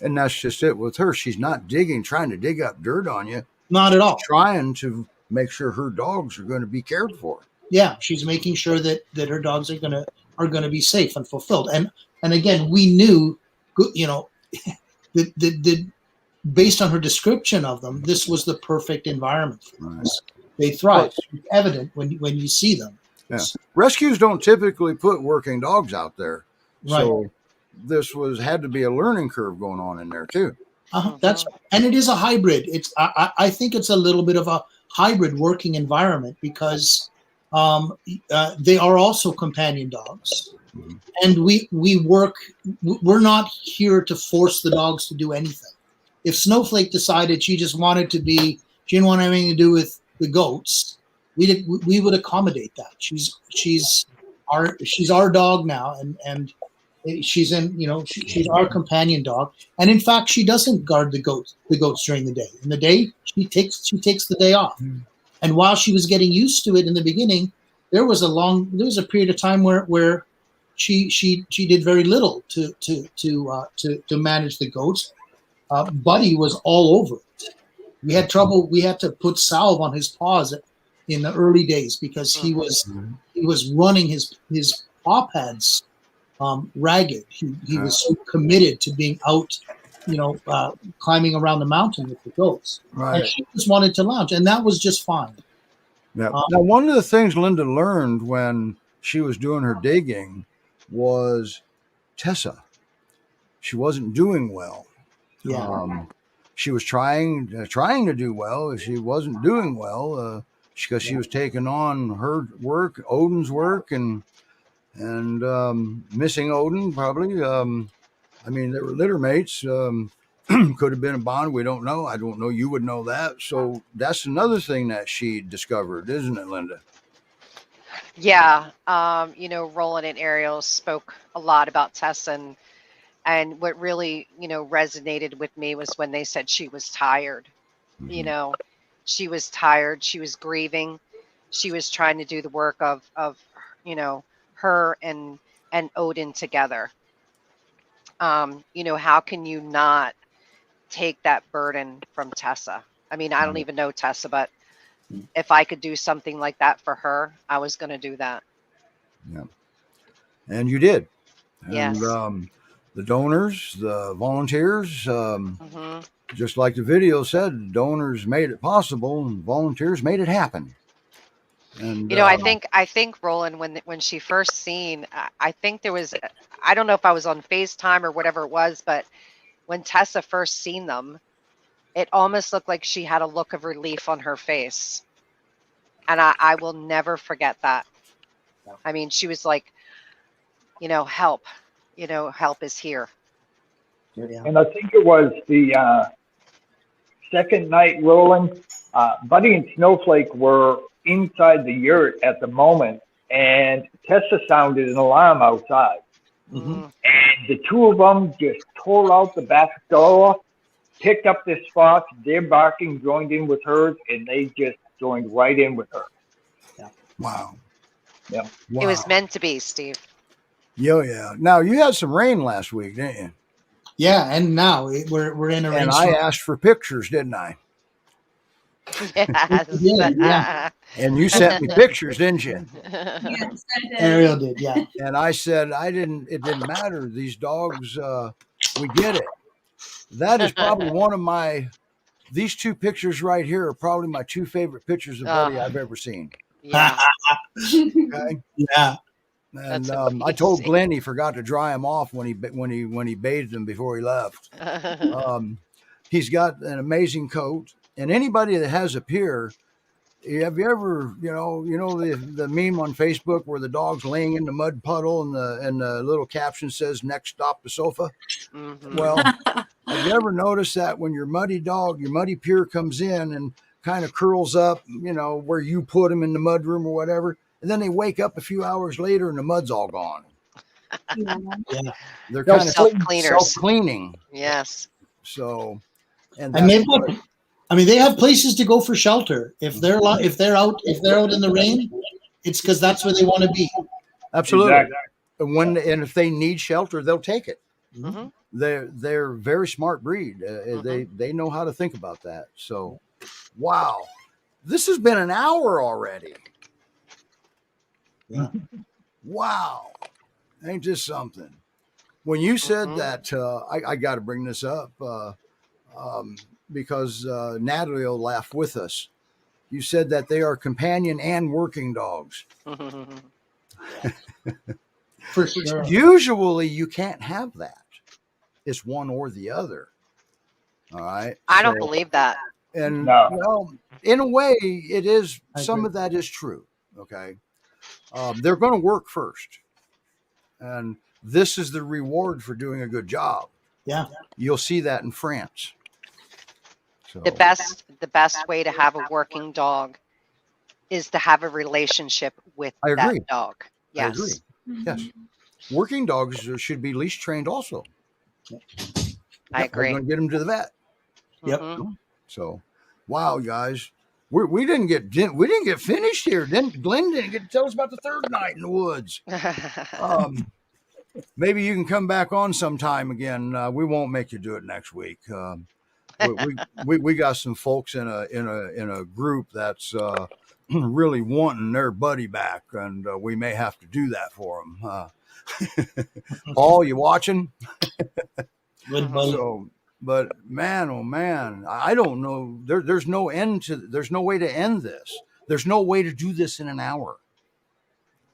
And that's just it with her. She's not trying to dig up dirt on you. Not at all. She's trying to make sure her dogs are going to be cared for. Yeah, she's making sure that her dogs are going to be safe and fulfilled. And again, we knew, that based on her description of them, this was the perfect environment for us. They thrive. It's evident when you see them. Yeah. Rescues don't typically put working dogs out there. Right. So this had to be a learning curve going on in there too. And it is a hybrid. I think it's a little bit of a hybrid working environment because they are also companion dogs. Mm-hmm. And we're not here to force the dogs to do anything. If Snowflake decided she didn't want anything to do with the goats, we would accommodate that. She's our dog now, and she's she's our companion dog. And in fact, she doesn't guard the goats during the day. In the day, she takes the day off. Mm. And while she was getting used to it in the beginning, there was a period of time where she did very little to manage the goats. Buddy was all over it. We had trouble. We had to put salve on his paws in the early days because he was running his paw pads ragged. He was so committed to being out, climbing around the mountain with the goats. Right. And she just wanted to lounge, and that was just fine. Yeah. Now, one of the things Linda learned when she was doing her digging was Tessa. She wasn't doing well. Yeah. She was trying to do well. She wasn't doing well because she was taking on her work, Odin's work, and missing Odin probably. They were litter mates. Could have been a bond. We don't know. I don't know. You would know that. So that's another thing that she discovered, isn't it, Linda? Yeah. Roland and Ariel spoke a lot about Tessa, and what really, resonated with me was when they said she was tired. Mm-hmm. She was tired. She was grieving. she was trying to do the work of her and Odin together. How can you not take that burden from Tessa? I mean, I don't even know Tessa, but if I could do something like that for her, I was going to do that. Yeah. And you did. Yes. And the donors, the volunteers, Mm-hmm. just like the video said, donors made it possible and volunteers made it happen. And I think Roland, when she first seen, I think there was, I don't know if I was on FaceTime or whatever it was, but when Tessa first seen them, it almost looked like she had a look of relief on her face. And I will never forget that. I mean, she was like, help, help is here. And I think it was the second night, Roland, Buddy and Snowflake were inside the yurt at the moment, and Tessa sounded an alarm outside. Mm-hmm. And the two of them just tore out the back door, picked up their spots, their barking joined in with hers, and they just joined right in with her. Yeah. wow. Yeah. Wow. It was meant to be, Steve. Yeah. Now you had some rain last week, didn't you? Yeah, and now we're in a And I asked for pictures, didn't I? Yes. Yeah. And you sent me pictures, didn't you? Yes, I did. Ariel did, yeah. And I said, it didn't matter. These dogs, we get it. That is probably these two pictures right here are probably my two favorite pictures of Buddy I've ever seen. Yeah. Okay. Yeah. And That's I told amazing. Glenn he forgot to dry him off when he bathed him before he left. He's got an amazing coat. And anybody that has a pier, have you ever, the meme on Facebook where the dog's laying in the mud puddle and the little caption says, "Next stop the sofa"? Mm-hmm. Well, have you ever noticed that when your muddy pier comes in and kind of curls up, where you put him in the mud room or whatever, and then they wake up a few hours later and the mud's all gone. Yeah. They're kind of Self-cleaners. self-cleaning. Yes. So, And they have places to go for shelter. If they're out in the rain, it's because that's where they want to be. absolutely. Exactly. And if they need shelter, they'll take it. Mm-hmm. They're a very smart breed. They know how to think about that. So, wow, this has been an hour already. Yeah. Wow, ain't this something? When you said Mhm. that, I got to bring this up because Natalie will laugh with us. You said that they are companion and working dogs. For sure. Usually, you can't have that. It's one or the other. All right. I don't believe that. And No. well, in a way, it is. I Some agree. of that is true. Okay. They're going to work first, and this is the reward for doing a good job. Yeah. You'll see that in France. So, The best way to have a working dog is to have a relationship with I agree. that dog. Yes. I agree. Yes. Working dogs should be leash trained also. I We're agree. going to get them to the vet. Yep. Mhm. So, wow, guys, we didn't get finished here. Glenn didn't get to tell us about the third night in the woods. Maybe you can come back on sometime again. We won't make you do it next week. We got some folks in a group that's really wanting their buddy back, and we may have to do that for them. Paul, you watching? Good buddy. So, but man, oh man, I don't know. There's no end to. There's no way to end this. There's no way to do this in an hour.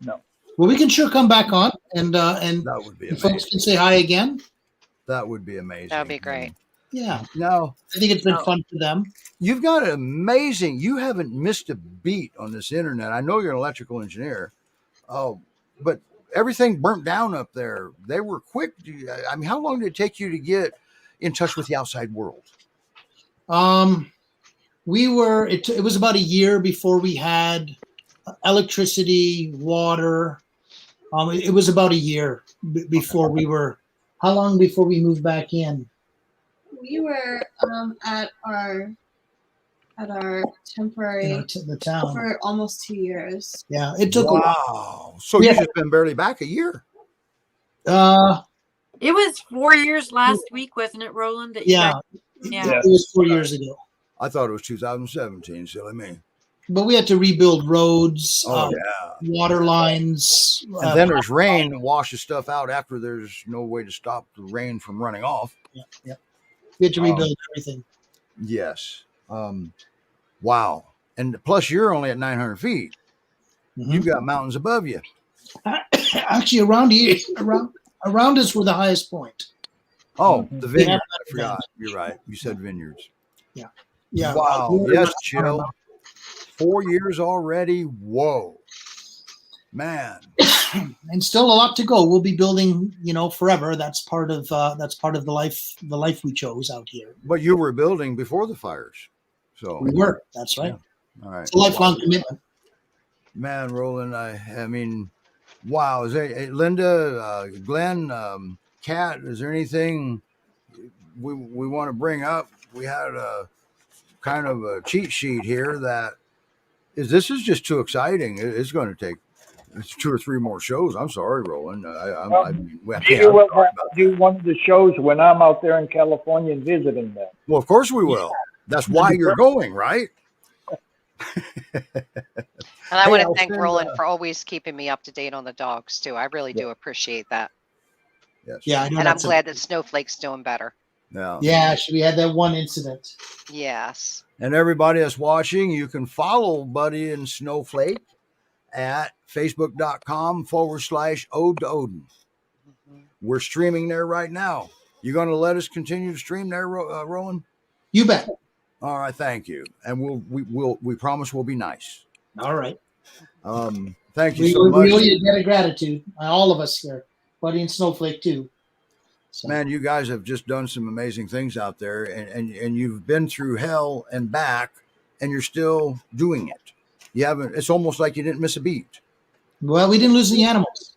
No. Well, we can sure come back on and That would be folks amazing. can say hi again. That would be amazing. That would be great. Yeah. Now, I think it's been fun for them. you've got an amazing. You haven't missed a beat on this internet. I know you're an electrical engineer, but everything burnt down up there. They were quick. I mean, how long did it take you to get in touch with the outside world? It was about a year before we had electricity, water. It was about a year before we were. How long before we moved back in? We were at at our temporary the town. for almost 2 years. Yeah, it took a while. Wow. So Yeah. you've just been barely back a year. It was 4 years last week, wasn't it, Roland? That you Yeah, guys- Yeah. it was 4 years ago. I thought it was 2017. Silly me. But we had to rebuild roads, Oh, yeah. water lines. And then there's rain that washes stuff out after there's no way to stop the rain from running off. we had to rebuild everything. Yes. Wow. And plus, you're only at 900 feet. Mhm. You've got mountains above you. Actually, around here, around us were the highest point. Oh, the We have vineyards. that I forgot. advantage. You're right. You said vineyards. Yeah. Wow. we were Yes, much Jill. 4 years already. Whoa. Man. and still a lot to go. We'll be building, forever. That's part of the life we chose out here. But you were building before the fires. So, We were. That's right. all right. It's a lifelong commitment. Man, Roland, I mean, wow. Is there, Linda, Glenn, Kat, is there anything we want to bring up? We had a kind of a cheat sheet here that this is just too exciting. It's going to take 2 or 3 more shows. I'm sorry, Roland. Do one of the shows when I'm out there in California and visiting them. Well, of course we will. That's why you're going, right? And I Hey, want to I'll thank send, Roland for always keeping me up to date on the dogs too. I really do appreciate that. Yes. Yeah, I know And I'm that's glad that Snowflake's doing better. Yeah. Yeah, we had that one incident. Yes. And everybody that's watching, you can follow Buddy and Snowflake at facebook.com/Ode to Odin. We're streaming there right now. You going to let us continue to stream there, Roland? You bet. All right, thank you. And we promise we'll be nice. All right. Thank you We so much. owe you a debt of gratitude, all of us here, Buddy and Snowflake too. So, Man, you guys have just done some amazing things out there, and you've been through hell and back, and you're still doing it. You haven't. It's almost like you didn't miss a beat. well, we didn't lose the animals.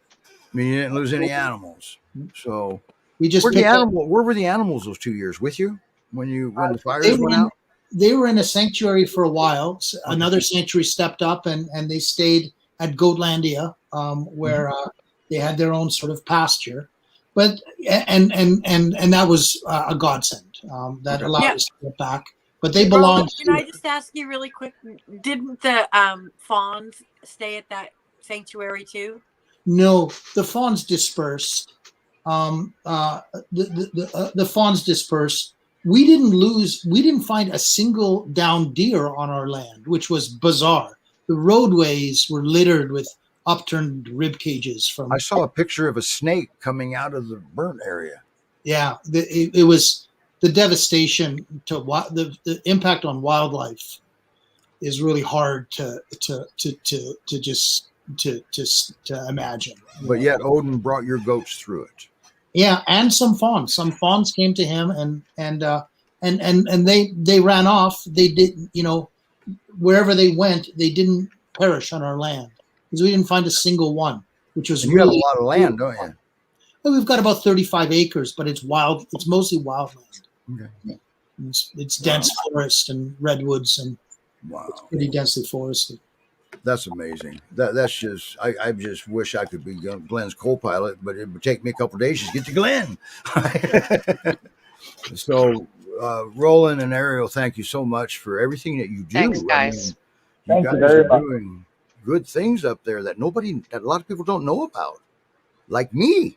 I mean, you didn't lose any animals. So We just where picked up. were the animals those 2 years with you when the fires They went were, out? they were in a sanctuary for a while. Another sanctuary stepped up, and they stayed at Goatlandia, where they had their own sort of pasture. But and that was a godsend. That allowed us to get back. But they belonged. Can I just ask you really quick? Didn't the fawns stay at that sanctuary too? No, the fawns dispersed. The fawns dispersed. We didn't find a single downed deer on our land, which was bizarre. The roadways were littered with upturned rib cages from. I saw a picture of a snake coming out of the burnt area. Yeah, it was the devastation to the impact on wildlife is really hard to imagine. But yet Odin brought your goats through it. Yeah, and some fawns. Some fawns came to him, and they ran off. They did, wherever they went, they didn't perish on our land because we didn't find a single one, which was And you really. have a lot of land, don't you? We've got about 35 acres, but it's wild. It's mostly wildland. Okay. It's dense forest and redwoods, and Wow. it's pretty densely forested. That's amazing. That's just, I just wish I could be Glenn's co-pilot, but it would take me a couple of days to get to Glenn. So, Roland and Ariel, thank you so much for everything that you do. Thanks, guys. Thank you guys very are much. doing good things up there that a lot of people don't know about, like me.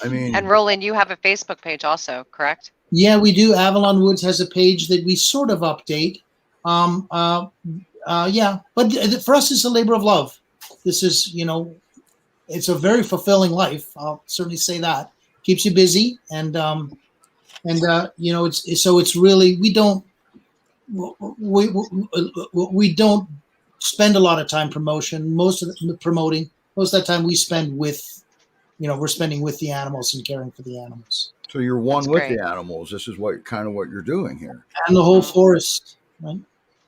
I mean, And Roland, you have a Facebook page also, correct? Yeah, we do. Avalon Woods has a page that we sort of update. Yeah, but for us, it's a labor of love. This is, it's a very fulfilling life. I'll certainly say that. Keeps you busy, and it's really we don't spend a lot of time promoting. Most of that time we spend with, we're spending with the animals and caring for the animals so you're one That's with great. the animals. This is what you're doing here. and the whole forest. Right?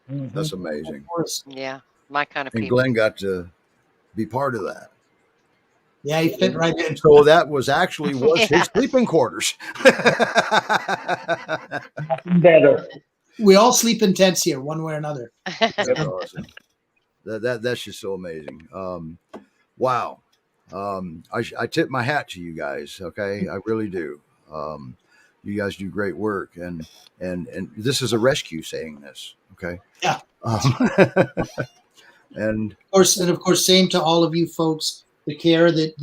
That's amazing. Forest. Yeah, my kind of And people. Glenn got to be part of that. Yeah, he fit right in. So that was his Yeah. sleeping quarters. Better. We all sleep in tents here, one way or another. That's awesome. That's just so amazing. Wow. I tip my hat to you guys. Okay, I really do. You guys do great work, and this is a rescue saying this. Okay. Yeah. And Of course, same to all of you folks. The care that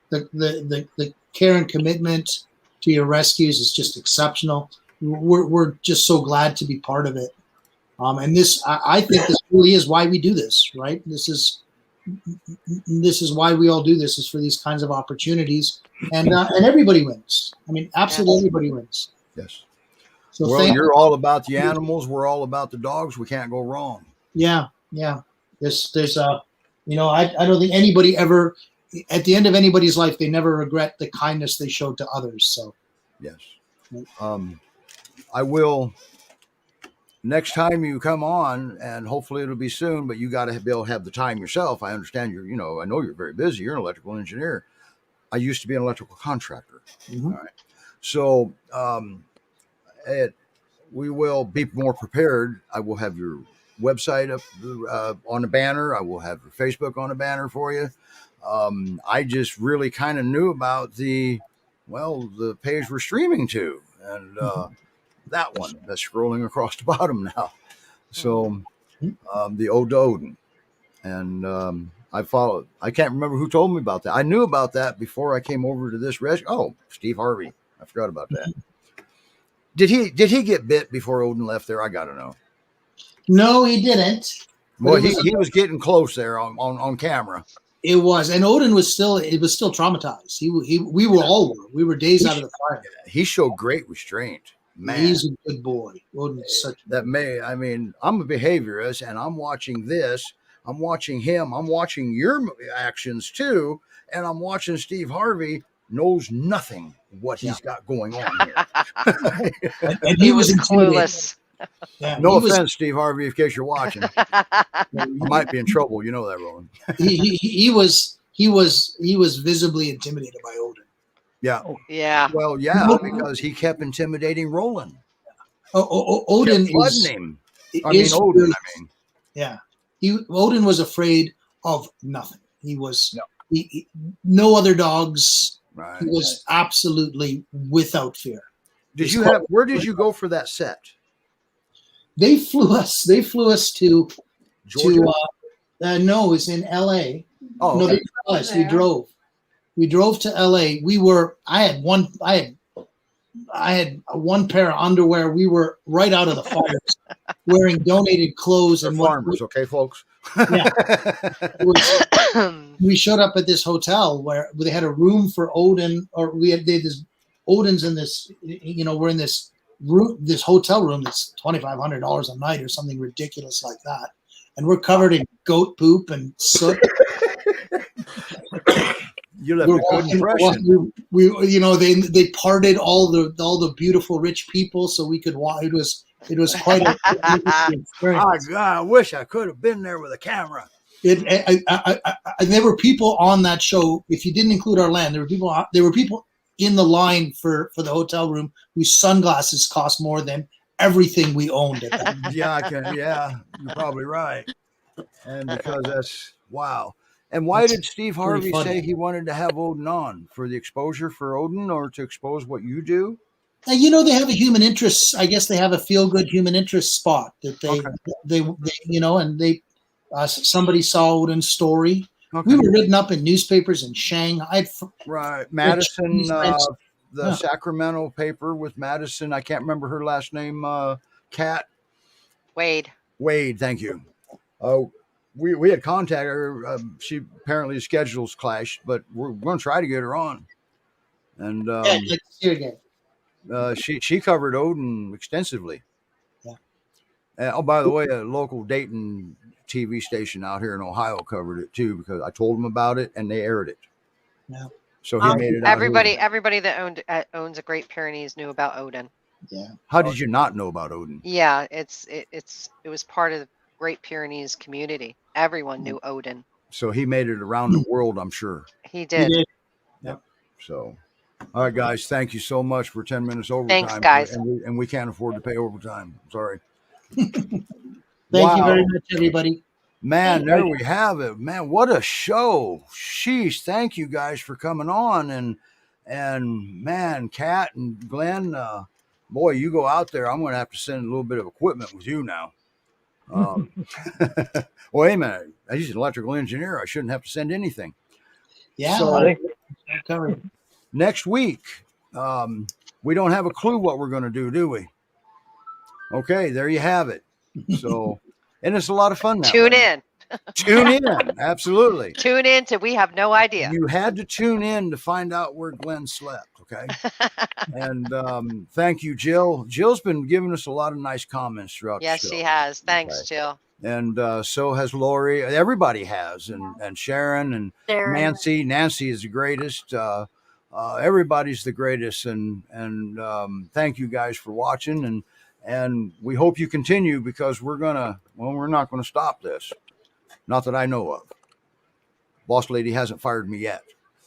the care and commitment to your rescues is just exceptional. We're just so glad to be part of it. And this, I think, this really is why we do this, right? This is why we all do this, is for these kinds of opportunities, and everybody wins. I mean, absolutely everybody wins. yes. So Well, you're all about the animals. We're all about the dogs. We can't go wrong. Yeah. There's I don't think anybody ever, at the end of anybody's life, they never regret the kindness they showed to others. So Yes. I will. Next time you come on, and hopefully it'll be soon, but you got to be able to have the time yourself. I understand I know you're very busy. You're an electrical engineer. I used to be an electrical contractor. Mhm. All right. So we will be more prepared. I will have your website up on a banner. I will have your Facebook on a banner for you. I just really kind of knew about the page we're streaming to, and that one that's scrolling across the bottom now. So the Ode to Odin, and I followed. I can't remember who told me about that. I knew about that before I came over to this rescue. Oh, Steve Harvey. I forgot about that. Did he get bit before Odin left there? I gotta know. no, he didn't. Well, he was getting close there on camera. It was, and Odin was still traumatized. We were days out of the fire. He showed great restraint. Man, He's a good boy. Odin is such. I'm a behaviorist, and I'm watching this. I'm watching him. I'm watching your actions too, and I'm watching Steve Harvey knows nothing what he's got going on here. And He was intimidating. clueless. Yeah, No he offense, Steve Harvey, in case you're watching. I might be in trouble. You know that, Roland. he was visibly intimidated by Odin. Yeah. Yeah. Well, yeah, because he kept intimidating Roland. Odin Kept flooding is. him. Odin. Yeah, Odin was afraid of nothing. He was no other dogs. Right. He was absolutely without fear. Where did you go for that set? They flew us to Georgia? no, it's in LA. Oh, No, okay. they flew us. We drove to LA. I had one pair of underwear. We were right out of the fires, wearing donated clothes. They're And farmers, okay, folks? Yeah. We showed up at this hotel where they had a room for Odin, or they had this Odin's in this, we're in this room, this hotel room that's $2,500 a night or something ridiculous like that. And we're covered in goat poop and soot. You left a good impression. They parted all the beautiful rich people so we could walk. It was quite a experience. Oh, God, I wish I could have been there with a camera. There were people on that show. If you didn't include our land, there were people in the line for the hotel room whose sunglasses cost more than everything we owned at that time. Yeah, you're probably right. And because that's wow. And why did Steve Harvey say he wanted to have Odin on? For the exposure for Odin, or to expose what you do? They have a human interest. I guess they have a feel-good human interest spot that somebody saw Odin's story. Okay. We were written up in newspapers in Shanghai. Right. Madison, the Sacramento paper with Madison. I can't remember her last name. Kat. Wade, Thank you. We had contacted her. She apparently schedules clashed, but we're going to try to get her on. And I'd like to see her again. she covered Odin extensively. Yeah. By the way, a local Dayton TV station out here in Ohio covered it too, because I told them about it and they aired it. Yeah. So he made it out here. everybody that owns a Great Pyrenees knew about Odin. Yeah. How did you not know about Odin? Yeah, it was part of the Great Pyrenees community. Everyone knew Odin. So he made it around the world, I'm sure. He did. Yep. So All right, guys. Thank you so much for 10 minutes overtime. Thanks, guys. And we can't afford to pay overtime. Sorry. Thank you Wow. very much, everybody. Man, there we have it. Man, what a show. Sheesh. Thank you guys for coming on. And man, Kat and Glenn, boy, you go out there. I'm going to have to send a little bit of equipment with you now. Well, hey, man, he's an electrical engineer. I shouldn't have to send anything. Yeah. So- I think covered. Next week, we don't have a clue what we're going to do we? Okay, there you have it. So, and it's a lot of fun now. Tune in. Tune in. Absolutely. Tune in to we have no idea. You had to tune in to find out where Glenn slept. Okay. And thank you, Jill. Jill's been giving us a lot of nice comments throughout Yes, the show. she has. Thanks, Okay. Jill. And so has Lori. Everybody has. And Sharon and Sharon. Nancy. Nancy is the greatest. Everybody's the greatest. And thank you guys for watching. And we hope you continue because we're not going to stop this. Not that I know of. Boss lady hasn't fired me yet.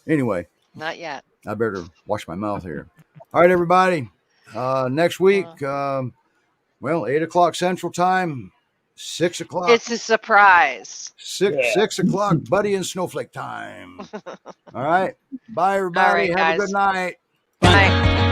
Anyway, Not yet. I better wash my mouth here. All right, everybody. Next week, 8 o'clock Central Time, 6 o'clock. It's a surprise. 6 o'clock, Buddy and Snowflake time. All right. Bye, everybody. All right, Have a guys. good night. Bye.